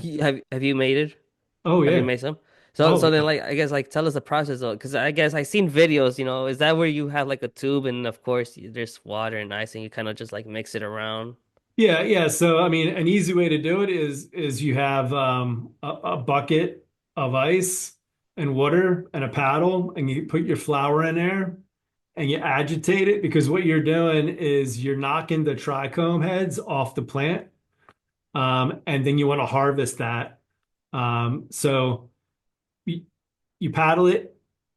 Have you made it? Oh Have you yeah. made some? So Oh so then yeah. like I guess like tell us the process though, because I guess I seen videos. Is that where you have like a tube and of course there's water and ice and you kind of just like mix it around? Yeah, yeah. So I mean, an easy way to do it is you have a bucket of ice and water and a paddle, and you put your flour in there and you agitate it because what you're doing is you're knocking the trichome heads off the plant, and then you want to harvest that. So you, you paddle it.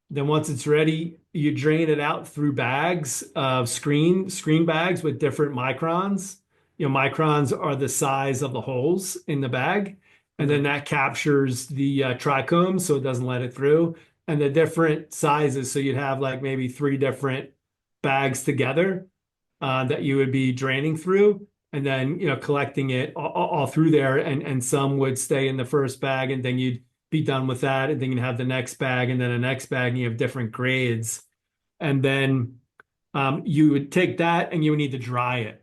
Then once it's ready, you drain it out through bags of screen bags with different microns. Microns are the size of the holes in the bag, and Hmm. then that captures the trichome so it doesn't let it through. And the different sizes, so you'd have like maybe three different bags together that you would be draining through, and then collecting it all through there, and some would stay in the first bag, and then you'd be done with that, and then you'd have the next bag, and then the next bag, and you have different grades, and then you would take that and you would need to dry it.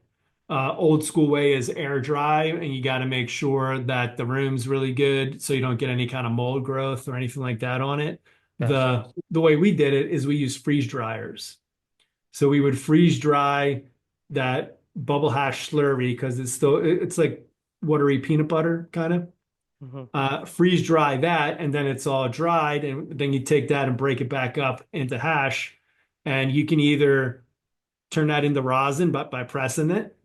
Old school way is air dry, and you got to make sure that the room's really good so you don't get any kind of mold growth or anything like that on it. Gotcha. The way we did it is we used freeze dryers. So we would freeze dry that bubble hash slurry because it's like watery peanut butter kind of. Hmm. Freeze dry that, and then it's all dried, and then you take that and break it back up into hash, and you can either turn that into rosin, but by pressing it,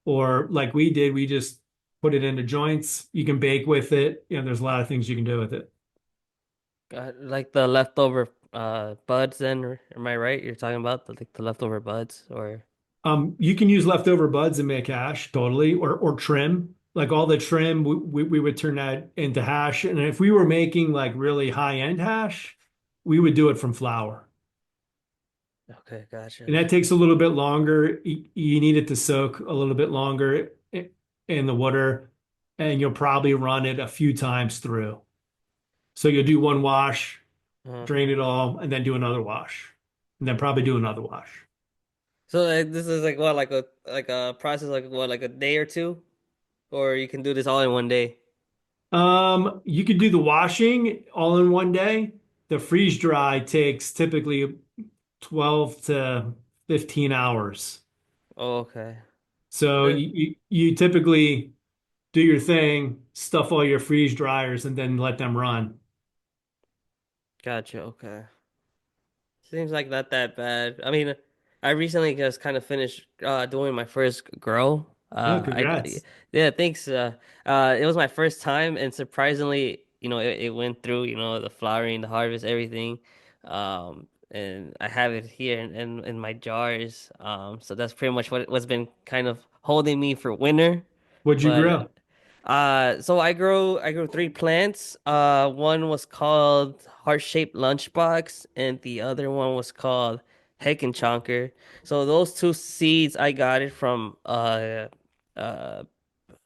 or like we did, we just put it into joints. You can bake with it. There's a lot of things you can do with it. Like the leftover buds then, or am I right? You're talking about the leftover buds or You can use leftover buds and make hash totally, or trim. Like all the trim, we would turn that into hash. And if we were making like really high end hash, we would do it from flour. okay, gotcha. And that takes a little bit longer. You need it to soak a little bit longer in the water, and you'll probably run it a few times through. So you'll do one wash, Uh, drain it all, and then do another wash, and then probably do another wash. so like, this is like what like a process like what like a day or two? Or you can do this all in one day? You could do the washing all in one day. The freeze dry takes typically 12 to 15 hours. Oh, okay. So Yeah. you typically do your thing, stuff all your freeze dryers, and then let them run. Gotcha. Okay. Seems like not that bad. I mean, I recently just kind of finished doing my first grow. Oh, I congrats. yeah, thanks. It was my first time, and surprisingly, it went through. The flowering, the harvest, everything. And I have it here in my jars. So that's pretty much what's been kind of holding me for winter. What'd you But grow? so I grew three plants. One was called heart-shaped lunchbox, and the other one was called Heckenchonker. So those two seeds I got it from uh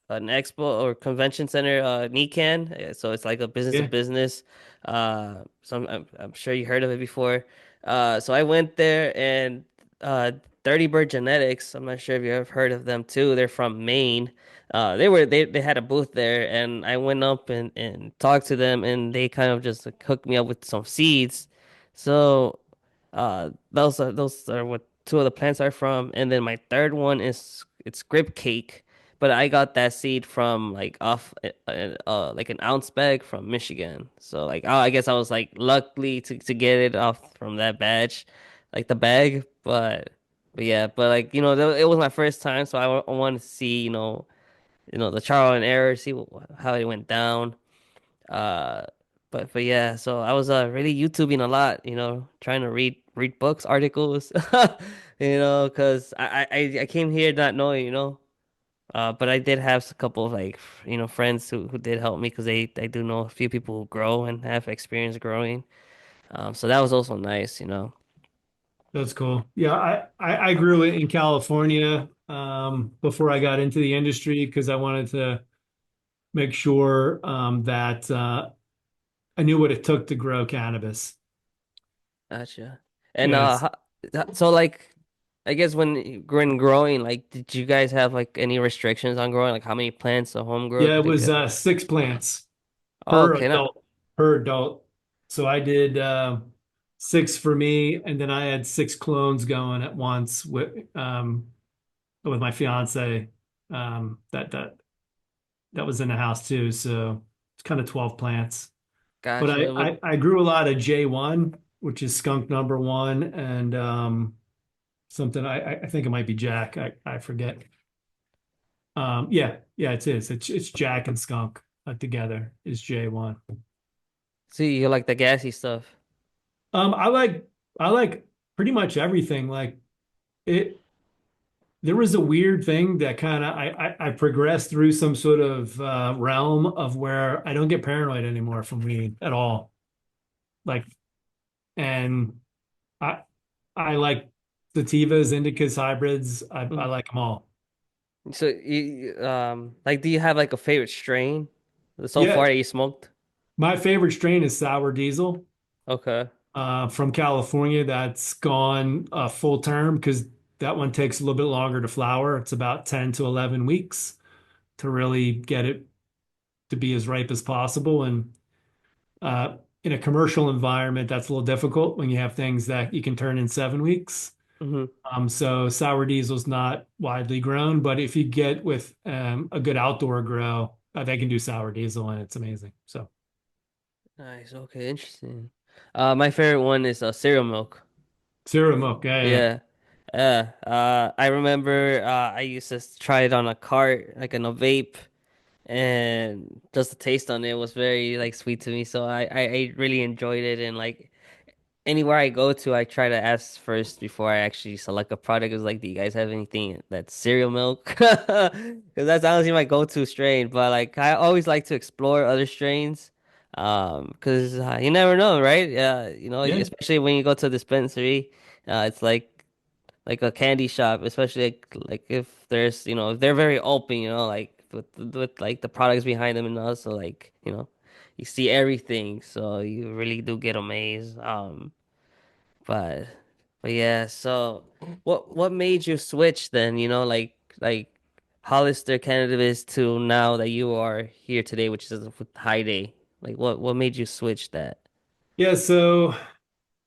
an expo or convention center, NECAN. So it's like a business to Yeah. business. So I'm sure you heard of it before. So I went there and uh, 30 Bird Genetics. I'm not sure if you ever heard of them too. They're from Maine. They had a booth there, and I went up and talked to them, and they kind of just like, hooked me up with some seeds. So those are what two of the plants are from, and then my third one is it's grip cake. But I got that seed from like off like an ounce bag from Michigan. So like I guess I was like lucky to get it off from that batch, like the bag. But yeah, but like it was my first time, so I wanted to see the trial and error, see how it went down. Uh, but yeah, so I was really YouTubing a lot, trying to read books, articles, because I came here not knowing, but I did have a couple of like friends who did help me because I do know a few people who grow and have experience growing. So that was also nice. That's cool. Yeah, I grew it in California before I got into the industry because I wanted to make sure that I knew what it took to grow cannabis. Gotcha. And Yes. so like I guess when growing, like did you guys have like any restrictions on growing? Like how many plants a home grow Yeah, it could was get? six plants Oh, per okay, not adult, per adult. So I did six for me, and then I had six clones going at once with my fiance. That was in the house too. So it's kind of 12 plants. But gotcha. I grew a lot of J1, which is skunk number one, and something I think it might be Jack. I forget. Yeah, it is. It's Jack and skunk together is J1. See, you like the gassy stuff. Um, I like I like pretty much everything. Like it, there was a weird thing that kind of I progressed through some sort of realm of where I don't get paranoid anymore from weed at all. Like, and I I like sativas, indicas, hybrids. I Mhm. like them all. So like do you have like a favorite strain so Yeah, far that you smoked? my favorite strain is sour diesel Okay. from California. That's gone full term because that one takes a little bit longer to flower. It's about 10 to 11 weeks to really get it to be as ripe as possible. And in a commercial environment, that's a little difficult when you have things that you can turn in 7 weeks. Hmm. So sour diesel's not widely grown, but if you get with a good outdoor grow, they can do sour diesel and it's amazing. So Nice. Okay, interesting. My favorite one is cereal milk. cereal milk, yeah. Yeah. I remember I used to try it on a cart, like in a vape, and just the taste on it was very like sweet to me. So I really enjoyed it, and like anywhere I go to, I try to ask first before I actually select a product. It's like, do you guys have anything that's cereal milk? Because that's honestly my go-to strain. But like, I always like to explore other strains, because you never know, right? Yeah, Yeah, especially when you go to a dispensary, it's like a candy shop, especially like if there's if they're very open, like with like the products behind them, and also like you see everything, so you really do get amazed. But but yeah, so what made you switch then? Like Hollister Cannabis to now that you are here today, which is with HighDay? Like, what made you switch that? Yeah, so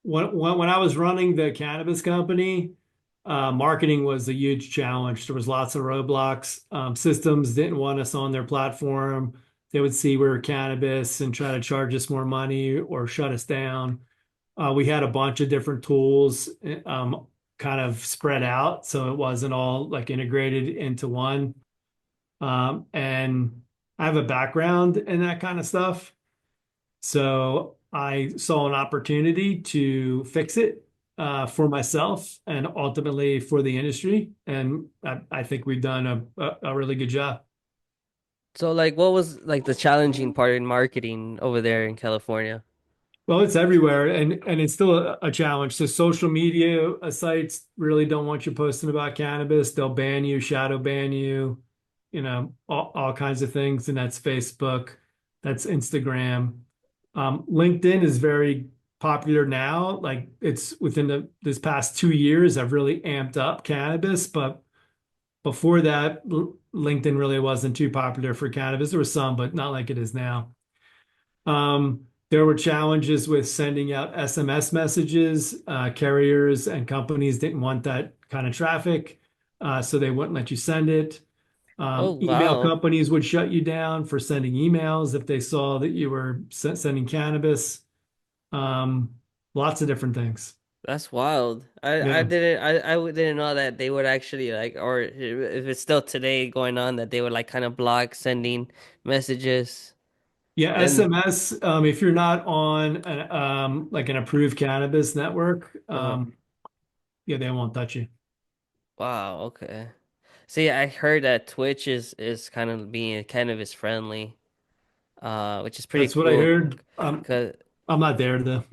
when I was running the cannabis company, marketing was a huge challenge. There was lots of roadblocks. Systems didn't want us on their platform. They would see we were cannabis and try to charge us more money or shut us down. We had a bunch of different tools, kind of spread out, so it wasn't all like integrated into one. And I have a background in that kind of stuff. So I saw an opportunity to fix it for myself and ultimately for the industry. And I think we've done a really good job. So, like, what was like the challenging part in marketing over there in California? Well, it's everywhere, and it's still a challenge. So social media sites really don't want you posting about cannabis. They'll ban you, shadow ban you, all kinds of things. And that's Facebook, that's Instagram. LinkedIn is very popular now. Like it's within this past 2 years, I've really amped up cannabis, but before that, LinkedIn really wasn't too popular for cannabis. There was some, but not like it is now. There were challenges with sending out SMS messages. Carriers and companies didn't want that kind of traffic, so they wouldn't let you send it. Oh, Email wow. companies would shut you down for sending emails if they saw that you were sending cannabis. Um, Lots of different things. That's wild. I Yeah. didn't didn't know that they would actually like, or if it's still today going on, that they would like kind of block sending messages. Yeah, And SMS, if you're not on like an approved cannabis network, yeah, they won't touch you. wow, okay. See, I heard that Twitch is kind of being cannabis friendly, which is pretty That's what I cool. heard. Cause I'm not there though.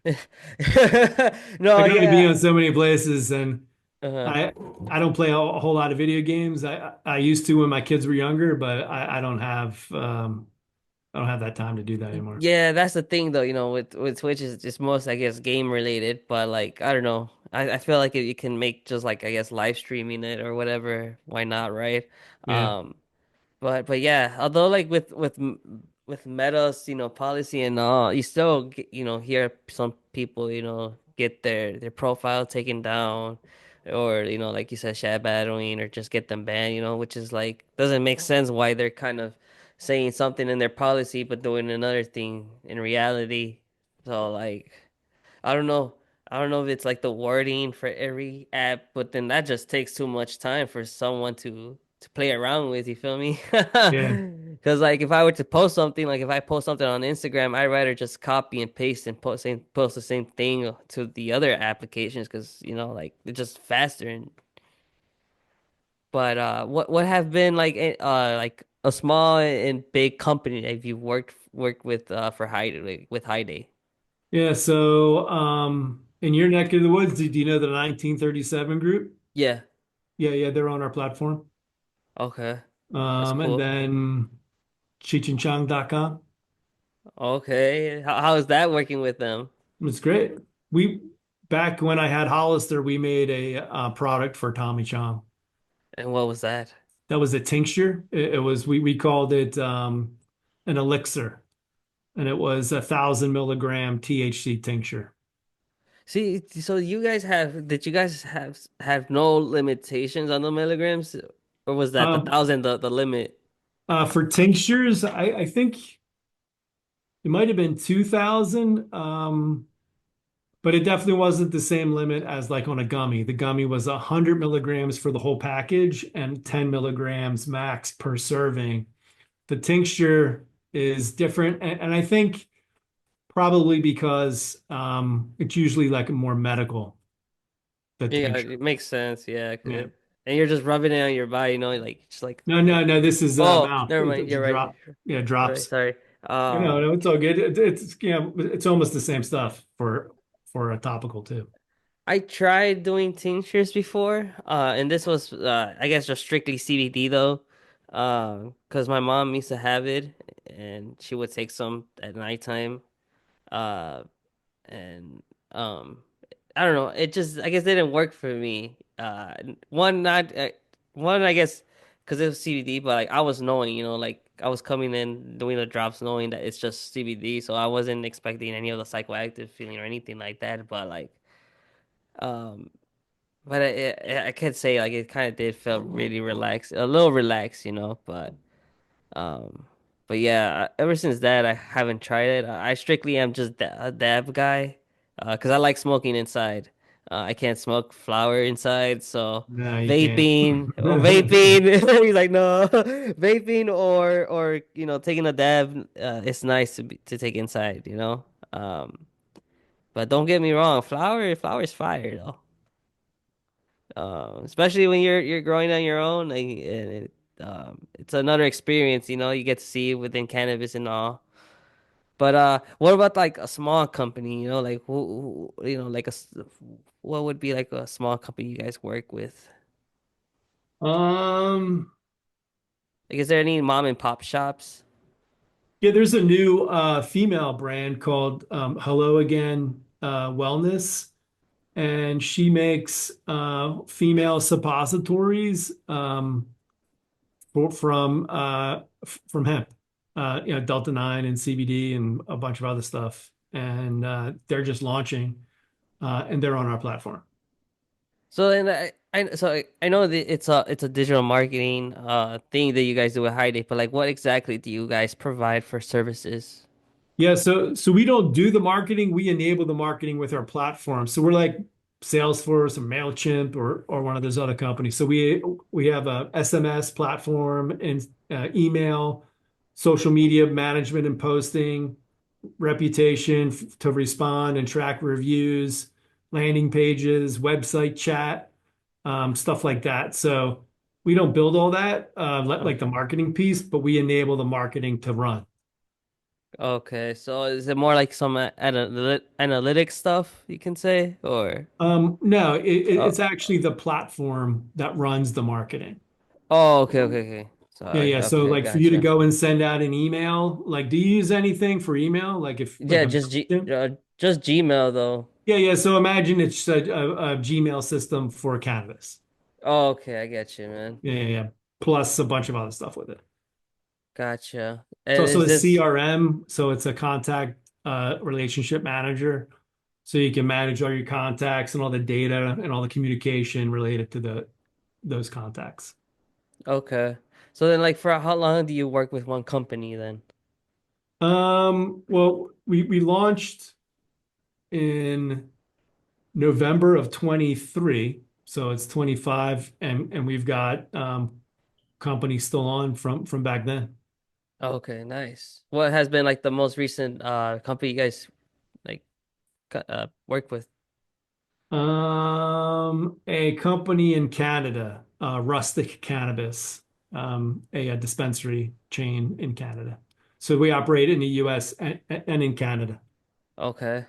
I no, got to be yeah. on so many places, and Uh-huh. I I don't play a whole lot of video games. I used to when my kids were younger, but I don't have that time to do that anymore. Yeah, that's the thing though, with Twitch is just most, I guess, game related, but like I don't know. I feel like if you can make just like I guess live streaming it or whatever, why not, right? Yeah, Um but yeah, although like with Meta's, policy and all, you still hear some people, get their profile taken down or like you said shadow battling or just get them banned, which is like doesn't make sense why they're kind of saying something in their policy but doing another thing in reality. So like I don't know. I don't know if it's like the wording for every app, but then that just takes too much time for someone to play around with, you feel me? yeah, Because like if I were to post something, like if I post something on Instagram, I'd rather just copy and paste and post the same thing to the other applications because like it's just faster and but what have been like a small and big company that you've worked with for with HighDay? yeah. So, in your neck of the woods, do you know the 1937 group? Yeah. Yeah, yeah, they're on our platform. Okay. That's And cool. then cheechandchong.com. Okay. How is that working with them? It's great. We Back when I had Hollister, we made a product for Tommy Chong. And what was that? That was a tincture. It was we called it an elixir, and it was 1,000 milligram THC tincture. See, so did you guys have no limitations on the milligrams? Or was that the Um, 1,000 the limit? for tinctures, I think it might have been 2,000, but it definitely wasn't the same limit as like on a gummy. The gummy was 100 milligrams for the whole package and 10 milligrams max per serving. The tincture is different, and I think probably because it's usually like more medical, the Yeah, tincture. it makes sense. Yeah. Yeah. And you're just rubbing it on your body, like just like No, no, no. This is oh, mouth. never mind. It's You're right. drop. Yeah, You're right. drops. Sorry. No, no, it's all good. It's it's almost the same stuff for a topical too. I tried doing tinctures before, and this was, I guess, just strictly CBD though, because my mom used to have it, and she would take some at nighttime, uh, and um, I don't know, it just, I guess, didn't work for me. One, not, one, I guess, because it was CBD, but like I was knowing, like I was coming in doing the drops knowing that it's just CBD, so I wasn't expecting any of the psychoactive feeling or anything like that. But like, um, but I can't say like it kind of did feel really relaxed, a little relaxed, um, but yeah, ever since that, I haven't tried it. I strictly am just a dab guy, because I like smoking inside. I can't smoke flower inside, so No, you can't. vaping. He's like, no, vaping or taking a dab. It's nice to take inside. Um, but don't get me wrong, flower is fire though. Especially when you're growing on your own, like, it's another experience. You get to see within cannabis and all. But what about like a small company? Like like what would be like a small company you guys work with? Um, Like, is there any mom and pop shops? yeah, there's a new female brand called Hello Again Wellness, and she makes female suppositories from hemp, Delta 9 and CBD and a bunch of other stuff. And they're just launching, and they're on our platform. So then I know that it's a digital marketing thing that you guys do with HighDay, but like what exactly do you guys provide for services? Yeah, so we don't do the marketing, we enable the marketing with our platform. So we're like Salesforce or MailChimp or one of those other companies. So we have a SMS platform and email, social media management and posting, reputation to respond and track reviews, landing pages, website chat, stuff like that. So we don't build all that, like the Okay. marketing piece, but we enable the marketing to run. Okay, so is it more like some analytic stuff you can say, or? No, Oh, it's actually the platform that runs the marketing. oh, okay, okay, okay. Yeah, Sorry. yeah. So Okay, like for you to gotcha. go and send out an email, like do you use anything for email? Like if like Yeah, a just Gmail though. yeah, yeah. So imagine it's a Gmail system for Cannabis. Oh, okay, I get you, man. Yeah, yeah, yeah. Plus a bunch of other stuff with it. Gotcha. It's And also is a this CRM, so it's a contact relationship manager. So you can manage all your contacts and all the data and all the communication related to those contacts. okay? So then, like, for how long do you work with one company then? Well, we launched in November of 23, so it's 25, and we've got companies still on from back then. Okay, nice. What has been like the most recent company you guys like work with? A company in Canada, Rustic Cannabis, a dispensary chain in Canada. So we operate in the US and in Canada. Okay.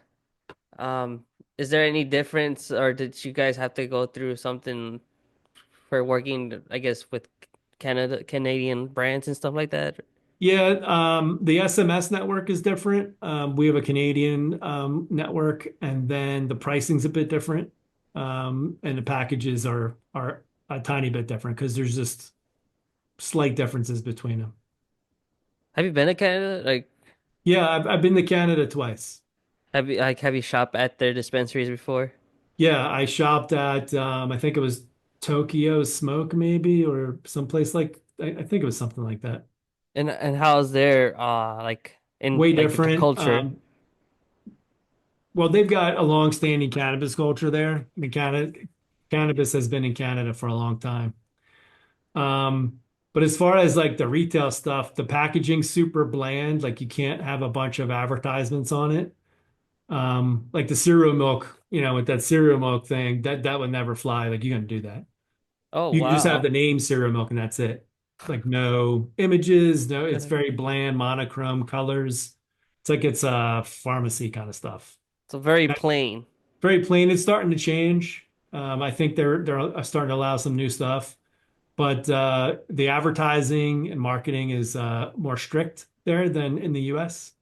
Um, is there any difference, or did you guys have to go through something for working, I guess, with Canadian brands and stuff like that? Yeah, the SMS network is different. We have a Canadian network, and then the pricing's a bit different, and the packages are a tiny bit different because there's just slight differences between them. Have you been to Canada? Like, Yeah, I've been to Canada twice. have you shopped at their dispensaries before? Yeah, I shopped at I think it was Tokyo Smoke maybe or someplace like I think it was something like that. And how's their like in Way like the different. culture? Well, they've got a long-standing cannabis culture there. I mean, cannabis has been in Canada for a long time. But as far as like the retail stuff, the packaging's super bland. Like you can't have a bunch of advertisements on it. Like the cereal milk, with that cereal milk thing, that would never fly. Like you're gonna do that. Oh You can just have wow. the name cereal milk and that's it. Like no images, no, it's very bland, monochrome colors. It's like it's pharmacy kind of stuff. So very plain. Very plain. It's starting to change. I think they're starting to allow some new stuff, but the advertising and marketing is more strict there than in the US.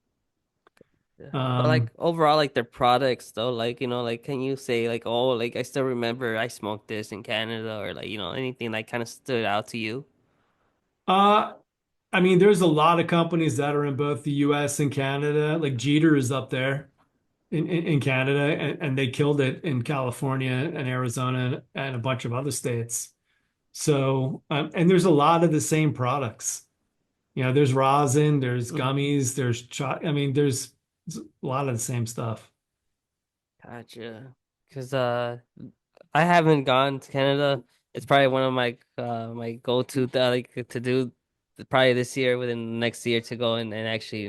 Yeah. But like Um, overall, like their products though, like like can you say like, oh, like I still remember I smoked this in Canada, or like anything like kind of stood out to you? Uh, I mean, there's a lot of companies that are in both the US and Canada. Like Jeter is up there in Canada, and they killed it in California and Arizona and a bunch of other states. So, and there's a lot of the same products. There's rosin, there's Mhm. gummies, I mean, there's a lot of the same stuff. Gotcha. Because I haven't gone to Canada. It's probably one of my go-to like to do probably this year within the next year to go and actually,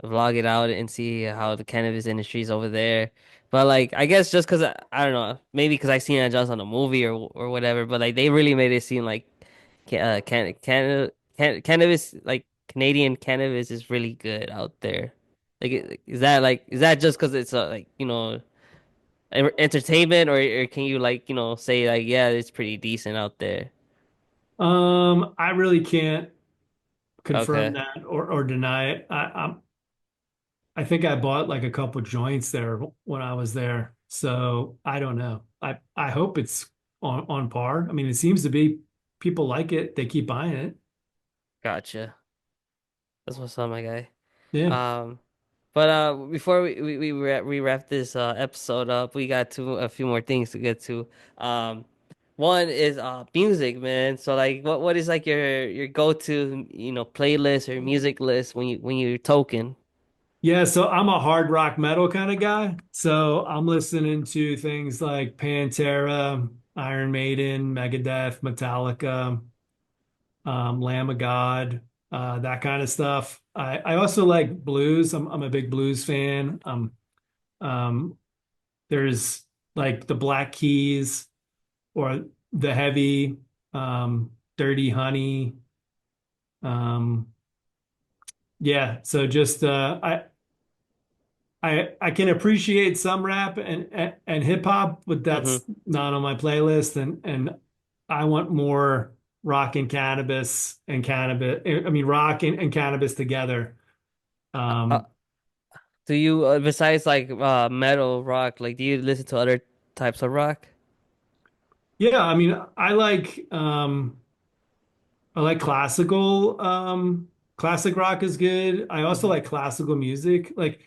vlog it out and see how the cannabis industry is over there. But like I guess just because I don't know, maybe because I seen it just on a movie or whatever, but like they really made it seem like cannabis like Canadian cannabis is really good out there. Like is that just because it's like, entertainment or can you like say like yeah it's pretty decent out there. I really can't confirm Okay, that or deny it. I think I bought like a couple joints there when I was there. So I don't know. I hope it's on par. I mean, it seems to be people like it. They keep buying it. gotcha. That's what's up, my guy. Yeah. um but before we wrap this episode up, we got a few more things to get to. One is music, man. So like what is like your go-to playlist or music list when you're token. Yeah, so I'm a hard rock metal kind of guy. So I'm listening to things like Pantera, Iron Maiden, Megadeth, Metallica, Lamb of God, that kind of stuff. I also like blues. I'm a big blues fan. Um, there's like the Black Keys or the Heavy, Dirty Honey. Um, yeah, so just I can appreciate some rap and hip hop, but Mm-hmm. that's not on my playlist. And I want more rock and cannabis and cannabis. I mean, rock and cannabis together. Uh, Um, do you besides like metal rock, like do you listen to other types of rock? yeah, I mean, I like classic rock is good. I also Mm-hmm. like classical music. Like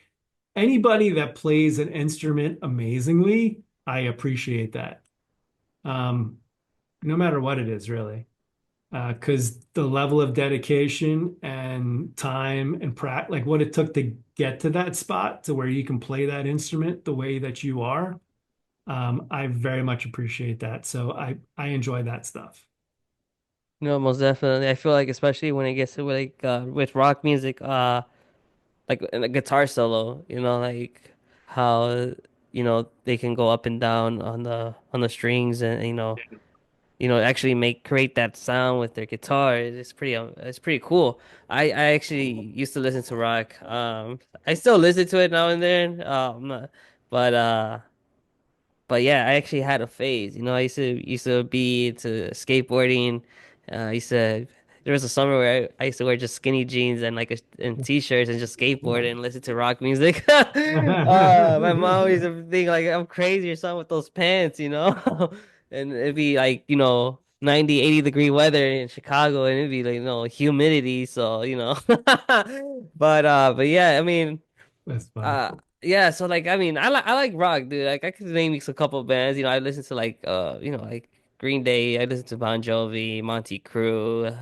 anybody that plays an instrument amazingly, I appreciate that. Um, no matter what it is, really. Because the level of dedication and time and like what it took to get to that spot to where you can play that instrument the way that you are, I very much appreciate that. So I enjoy that stuff. No, most definitely. I feel like especially when it gets to like with rock music, like in a guitar solo, like how they can go up and down on the strings and actually make create that sound with their guitar. It's pretty cool. I actually used to listen to rock. I still listen to it now and then. But but yeah, I actually had a phase. I used to be into skateboarding. I used to there was a summer where I used to wear just skinny jeans and and t-shirts and just skateboard and listen to rock music. My mom used to think like I'm crazy or something with those pants, And it'd be like, 90, 80-degree weather in Chicago and it'd be like, humidity, so, but yeah, I mean, That's funny. uh, yeah, so like I mean, I like rock, dude. Like I could name you a couple of bands. I listen to like like Green Day. I listen to Bon Jovi, Monty Crue,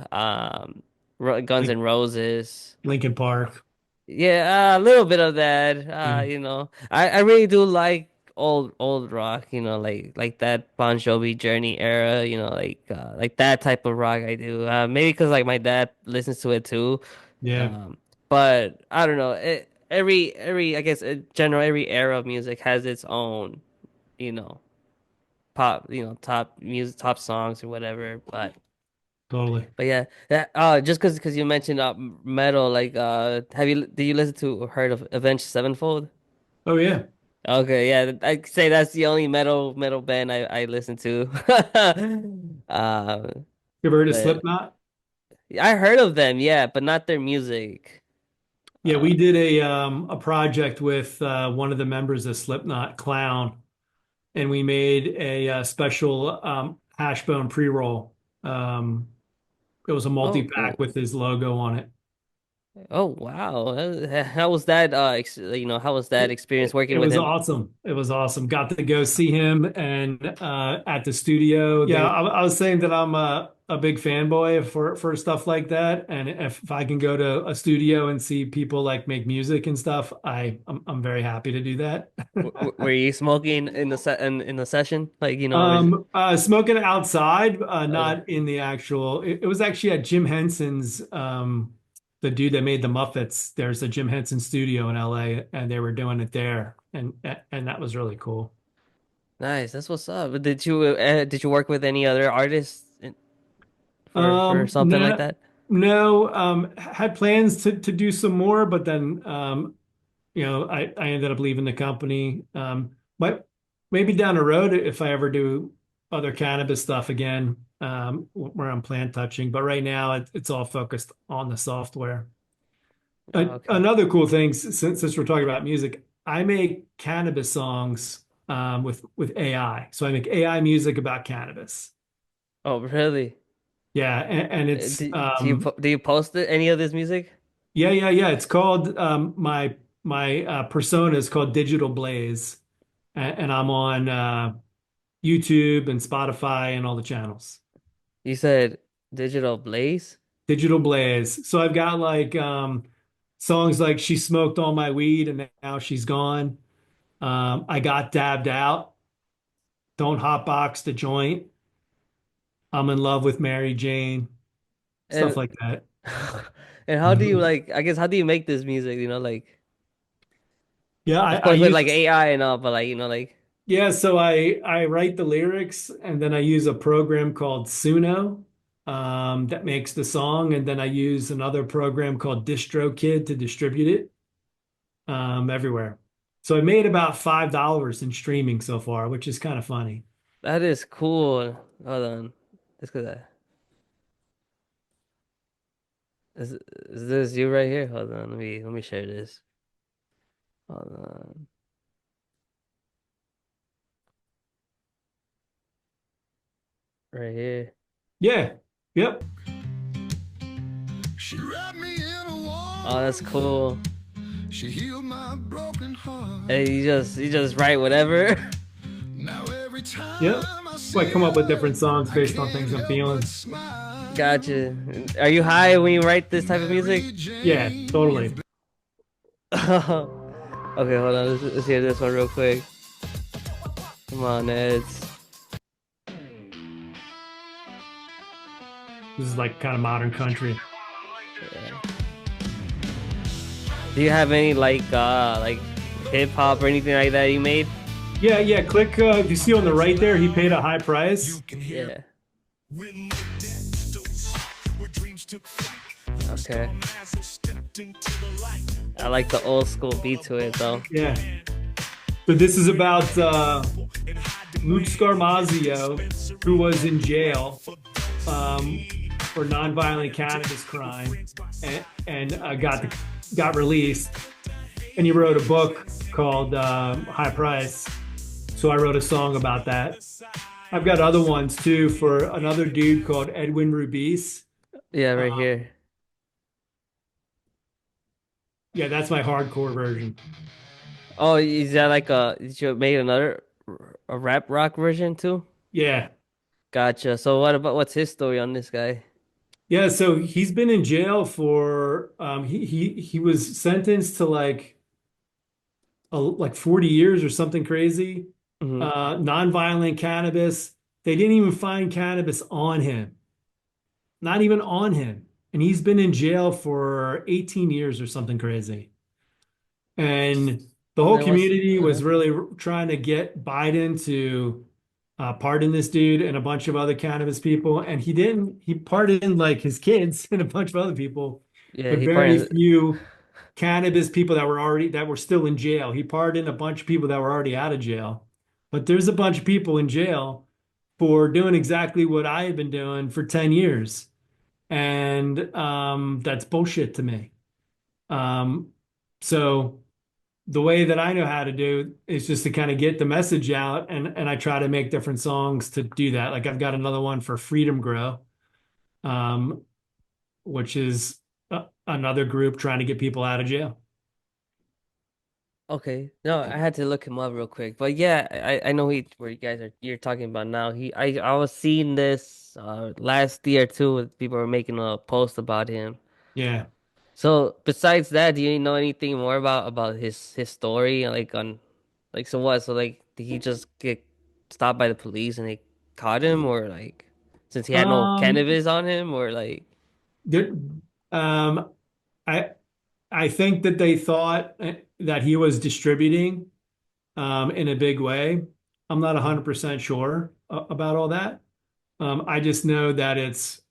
Guns Like N' Roses. Lincoln Park. Yeah, a little bit of that. Yeah. I really do like old rock. Like that Bon Jovi Journey era. Like that type of rock. I do. Maybe because like my dad listens to it too. Yeah, Um, but I don't know. Every I guess in general every era of music has its own, you know, pop, top music, top songs or whatever. totally. But yeah, just because you mentioned metal, like have you did you listen to or heard of Avenged Sevenfold? Oh yeah. Okay, yeah, I'd say that's the only metal band I listen to. Um, You ever heard of but Slipknot? I heard of them, yeah, but not their music. Yeah, we did a project with one of the members of Slipknot, Clown, and we made a special hash bone pre-roll. Um, It was a Oh, multi-pack cool. with his logo on it. Oh, wow. How was that, how was that experience It working with was him? awesome. It was awesome. Got to go see him and at the studio. Yeah, I was saying that I'm a big fanboy for stuff like that. And if I can go to a studio and see people like make music and stuff, I'm very happy to do that. Were you smoking in the in the session? Like, or Smoking outside, okay. not in the actual. It was actually at Jim Henson's, the dude that made the Muppets. There's a Jim Henson studio in LA, and they were doing it there, and that was really cool. Nice. That's what's up. But did you work with any other artists for something like No, that? no, had plans to do some more, but then I ended up leaving the company. But maybe down the road if I ever do other cannabis stuff again, where I'm plant touching. But right now it's all focused on the software. Oh, okay. Another cool thing, since we're talking about music, I make cannabis songs with AI. So I make AI music about cannabis. Oh, really? Yeah, and it's Do you post any of this music? yeah. It's called my persona is called Digital Blaze, and I'm on YouTube and Spotify and all the channels. You said Digital Blaze? Digital Blaze. So I've got like songs like "She Smoked All My Weed and Now She's Gone." I got dabbed out. Don't hotbox the joint. I'm in love with Mary Jane. Stuff And like that. and how do you like, I guess, how do you make this music, like Yeah, of I course with like use AI and all, but like, like Yeah, so I write the lyrics and then I use a program called Suno that makes the song, and then I use another program called DistroKid to distribute it everywhere. So I made about $5 in streaming so far, which is kind of funny. that is cool. Hold on. Let's go that. Is this you right here? Hold on, let me share this. Hold on. Right here. Yeah, yep, She wrapped me in a Oh, warm that's cool. embrace. She healed my broken heart. Hey, you just write whatever. Now every yep. time I So I see come up with her, different songs I based on can't things I'm help but feeling. smile. Gotcha. Are you high when you write this type of music? Mary Yeah, Jane, you've totally. been Okay, hold on. Let's hear this one real quick. Come on, Eds. This is like kind of modern country. Yeah. Do you have any like hip hop or anything like that you made? Yeah. Click. If you see on the right there, he paid a high price. you can hear Yeah. when the dead stood, where dreams took flight. First Okay. come as I stepped into the light. I like the old school beat to it though. Yeah. So this is about And hide Luke away Scarmazio, who was in jail for those like um, me. for nonviolent cannabis crime, and got released. And he wrote a book called High Price. So I wrote a song about that. I've got other ones too for another dude called Edwin Rubis. Yeah, Uh, right here. yeah, that's my hardcore version. Oh, is that like did you made another a rap rock version too? Yeah, Gotcha. So what about what's his story on this guy? yeah. So he's been in jail for he was sentenced to like 40 years or something crazy. Hmm. Nonviolent cannabis. They didn't even find cannabis on him, not even on him. And he's been in jail for 18 years or something crazy. And the And whole then what's community was really trying to get Biden to pardon this dude and a bunch of other cannabis people. And he didn't. He pardoned like his kids and a bunch of other people, yeah, but he very pardoned. few cannabis people that were still in jail. He pardoned a bunch of people that were already out of jail. But there's a bunch of people in jail for doing exactly what I had been doing for 10 years. And that's bullshit to me. Um, so the way that I know how to do is just to kind of get the message out, and I try to make different songs to do that. Like I've got another one for Freedom Grow. which is another group trying to get people out of jail. Okay. No, I had to look him up real quick. But yeah, I know where you guys are you're talking about now. I was seeing this last year too with people were making a post about him. Yeah. So besides that, do you know anything more about his story? Like on like so what? So like did he just get stopped by the police and they caught him or like since he had no Um, cannabis on him or like there, um, I I think that they thought that he was distributing in a big way. I'm not Mhm. 100% sure about all that. I just know that it's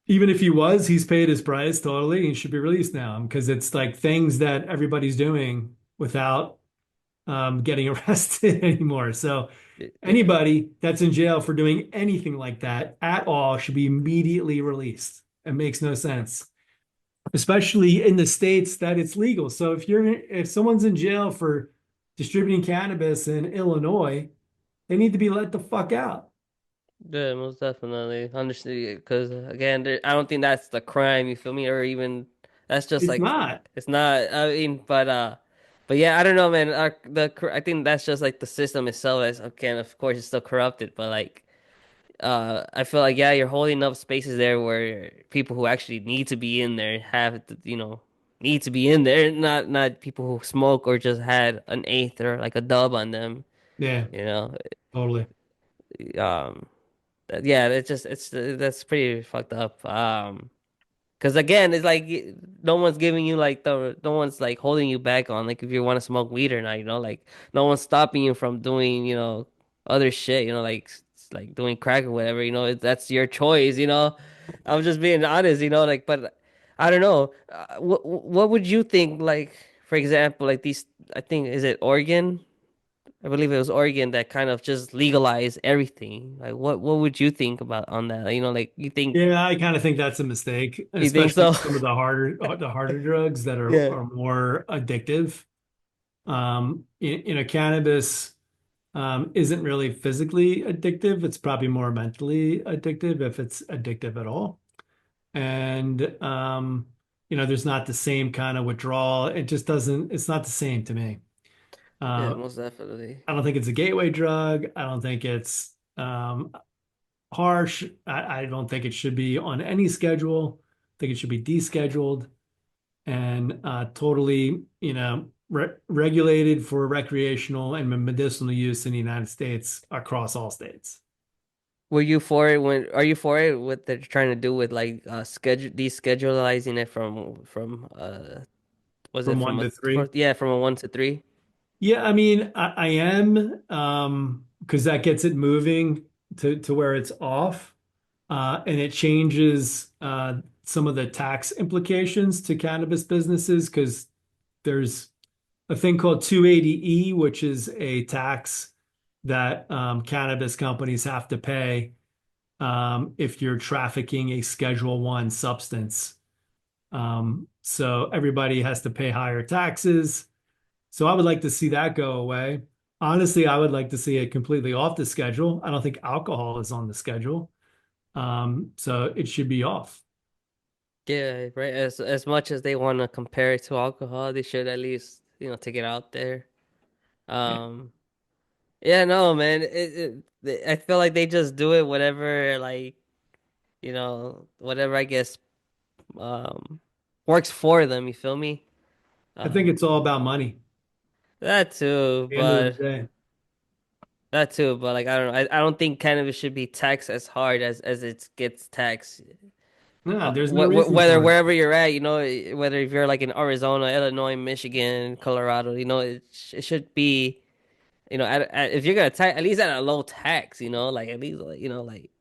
even if he was, he's paid his price totally. He should be released now because it's like things that everybody's doing without getting arrested anymore. So Yeah. anybody that's in jail for doing anything like that at all should be immediately released. It makes no sense, especially in the states that it's legal. So if someone's in jail for distributing cannabis in Illinois, they need to be let the fuck out. Yeah, most definitely. Understand because again, I don't think that's the crime, you feel me? Or even that's just It's like not. it's not. I mean, but yeah, I don't know, man. I think that's just like the system itself. Is again, of course, it's still corrupted, but like, I feel like yeah, you're holding up spaces there where people who actually need to be in there have to, need to be in there, not people who smoke or just had an eighth or like a dub on them, Yeah, you know. totally. Um. Yeah, that's pretty fucked up. Because again, it's like no one's giving you like no one's like holding you back on like if you want to smoke weed or not. Like no one's stopping you from doing other shit. Like doing crack or whatever. That's your choice. I'm just being honest. Like but I don't know. What would you think? Like for example, like these. I think is it Oregon? I believe it was Oregon that kind of just legalized everything. Like, what would you think about on that? Like Yeah, I kind of think that's a mistake, you think especially so? some of the harder drugs that are Yeah. are more addictive. Cannabis isn't really physically addictive. It's probably more mentally addictive if it's addictive at all. And there's not the same kind of withdrawal. It just doesn't, it's not the same to me. Yeah, Uh, most definitely. I don't think it's a gateway drug. I don't think it's harsh. I don't think it should be on any schedule. I think it should be descheduled and totally, regulated for recreational and medicinal use in the United States across all states Were you for it when are you for it what they're trying to do with like schedule deschedulizing it from was it from from one a to three. from a 1 to 3? Yeah, I mean, I am because that gets it moving to where it's off, and it changes some of the tax implications to cannabis businesses because there's a thing called 280E, which is a tax that cannabis companies have to pay if you're trafficking a Schedule One substance. So everybody has to pay higher taxes. So I would like to see that go away. Honestly, I would like to see it completely off the schedule. I don't think alcohol is on the schedule. So it should be off. Yeah, right. As much as they want to compare it to alcohol, they should at least, take it out there. Yeah. Um, yeah, no, man. I feel like they just do it whatever, like, whatever I guess um works for them, you feel me? I think it's Um all about money that too, at the end of the but day. like I don't think cannabis should be taxed as hard as it gets taxed. No, there's no reason Whether for it. wherever you're at, whether if you're like in Arizona, Illinois, Michigan, Colorado, it should be, if you're gonna tax, at least at a low tax, like at least like, like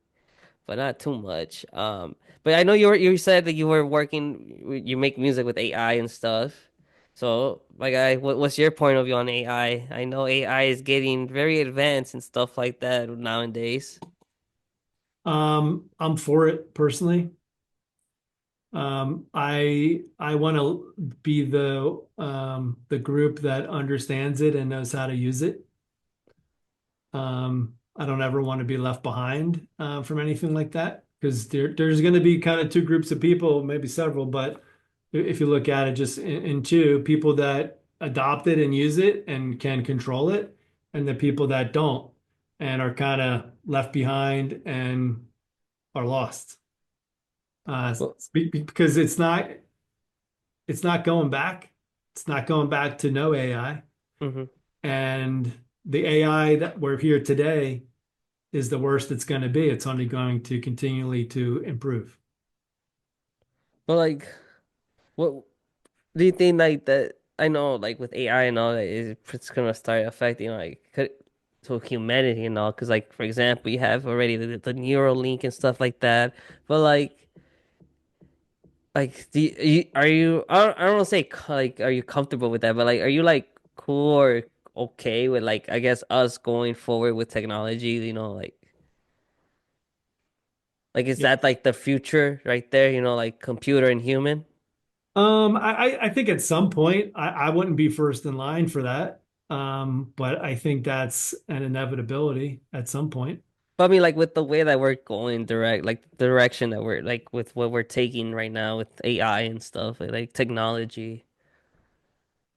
but not too much. But I know you said that you were working, you make music with AI and stuff. So, my guy, what's your point of view on AI? I know AI is getting very advanced and stuff like that nowadays. I'm for it personally. I want to be the group that understands it and knows how to use it. I don't ever want to be left behind from anything like that. because there's going to be kind of two groups of people, maybe several, but if you look at it just in two, people that adopt it and use it and can control it, and the people that don't and are kind of left behind and are lost. Well, Because it's not going back. It's not going back to no AI. mhm. And the AI that we're here today is the worst it's going to be. It's only going to continually to improve. But like, what do you think like that? I know like with AI and all that, it's gonna start affecting like to humanity and all. Because like for example, you have already the Neuralink and stuff like that. But like, are you? I don't want to say like, are you comfortable with that? But like, are you like cool or okay with like, I guess us going forward with technology? Like is Yeah. that like the future right there? Like computer and human. I think at some point I wouldn't be first in line for that. But I think that's an inevitability at some point. But I mean, like with the way that we're going direct, like the direction that we're like with what we're taking right now with AI and stuff, like technology.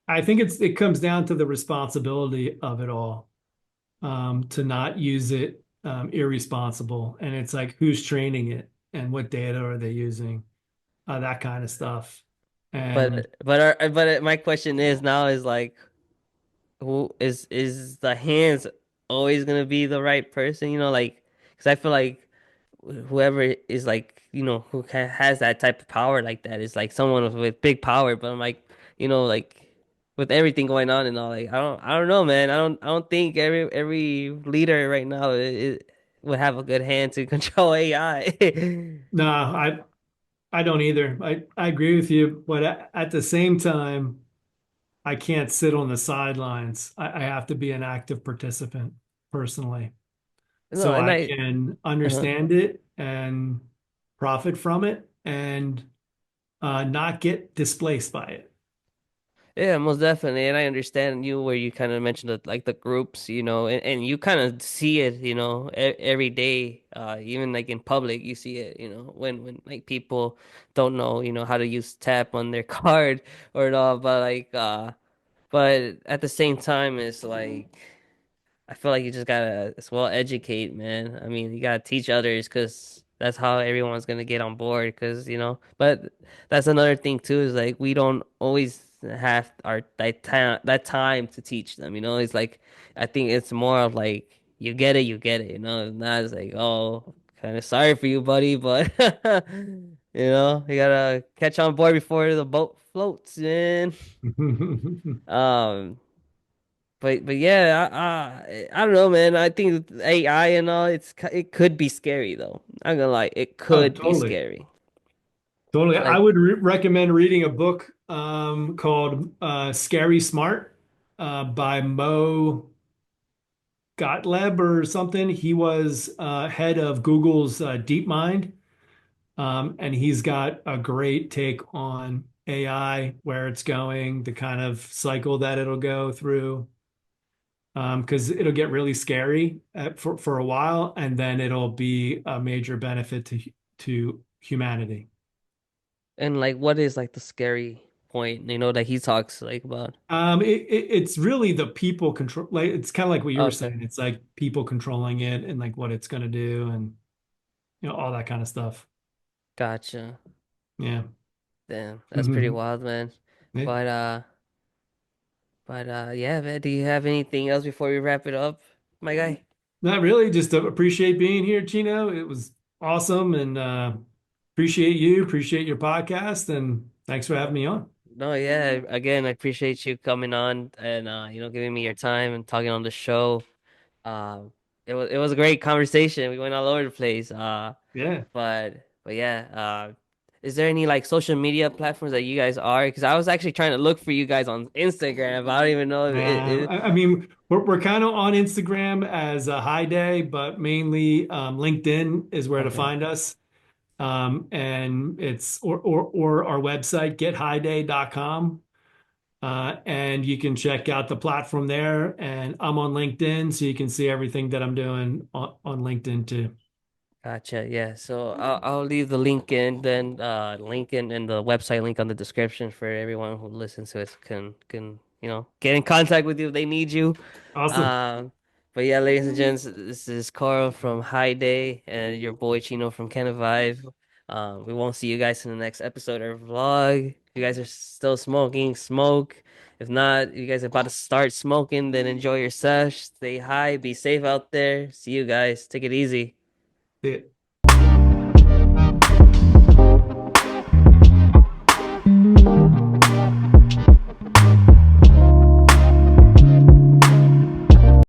I think it comes down to the responsibility of it all, to not use it irresponsible. And it's like who's training it and what data are they using, that kind of stuff. And My question is now is like, who is the hands always gonna be the right person? Like, because I feel like whoever is like, who has that type of power like that is like someone with big power. But I'm like, like with everything going on and all, like I don't know, man. I don't think every leader right now would have a good hand to control AI. no, I don't either. I agree with you, but at the same time, I can't sit on the sidelines. I have to be an active participant personally, No, so and I I. can Uh-huh. understand it and profit from it and not get displaced by it. Yeah, most definitely. And I understand you where you kind of mentioned like the groups, and you kind of see it, every day, even like in public, you see it, when like people don't know, how to use tap on their card or at all. But at the same time, it's like, I feel like you just gotta as well educate, man. I mean, you gotta teach others because that's how everyone's gonna get on board. Because but that's another thing too is like we don't always have our that time to teach them. It's like I think it's more of like you get it, you get it. Not as like oh, kind of sorry for you, buddy, but you gotta catch on board before the boat floats, man. Um. But yeah, I don't know, man. I think with AI and all, it could be scary though. I'm gonna lie, it Oh, could be totally. scary. Totally. I Like, would recommend reading a book called Scary Smart by Mo Gottlieb or something. He was head of Google's DeepMind, and he's got a great take on AI, where it's going, the kind of cycle that it'll go through, because it'll get really scary for a while, and then it'll be a major benefit to humanity. and like, what is like the scary point? That he talks like about. It's really the people control. Like it's kind of like what you were Okay, saying. It's like people controlling it and like what it's going to do, and all that kind of stuff. gotcha. Yeah. Damn, that's pretty wild, man. Yeah. But yeah, man. Do you have anything else before we wrap it up, my guy? Not really. Just appreciate being here, Chino. It was awesome, and appreciate you. Appreciate your podcast, and thanks for having me on. No, yeah. Again, I appreciate you coming on and giving me your time and talking on the show. It was a great conversation. We went all over the place. Yeah. But yeah. Is there any like social media platforms that you guys are? Because I was actually trying to look for you guys on Instagram, but I don't even know if I mean, we're kind of on Instagram as a high day, but mainly LinkedIn is where to okay. find us. And it's or our website, gethighday.com. And you can check out the platform there. And I'm on LinkedIn, so you can see everything that I'm doing on LinkedIn too. Gotcha. Yeah. So I'll leave the link in then link in and the website link on the description for everyone who listens to it can get in contact with you if they need you. Awesome. Um but yeah, ladies and gents, this is Carl from High Day and your boy Chino from Canna Vibe. We won't see you guys in the next episode or vlog. If you guys are still smoking, smoke. If not, if you guys are about to start smoking, then enjoy your sesh. Stay high, be safe out there. See you guys. Take it easy. See ya.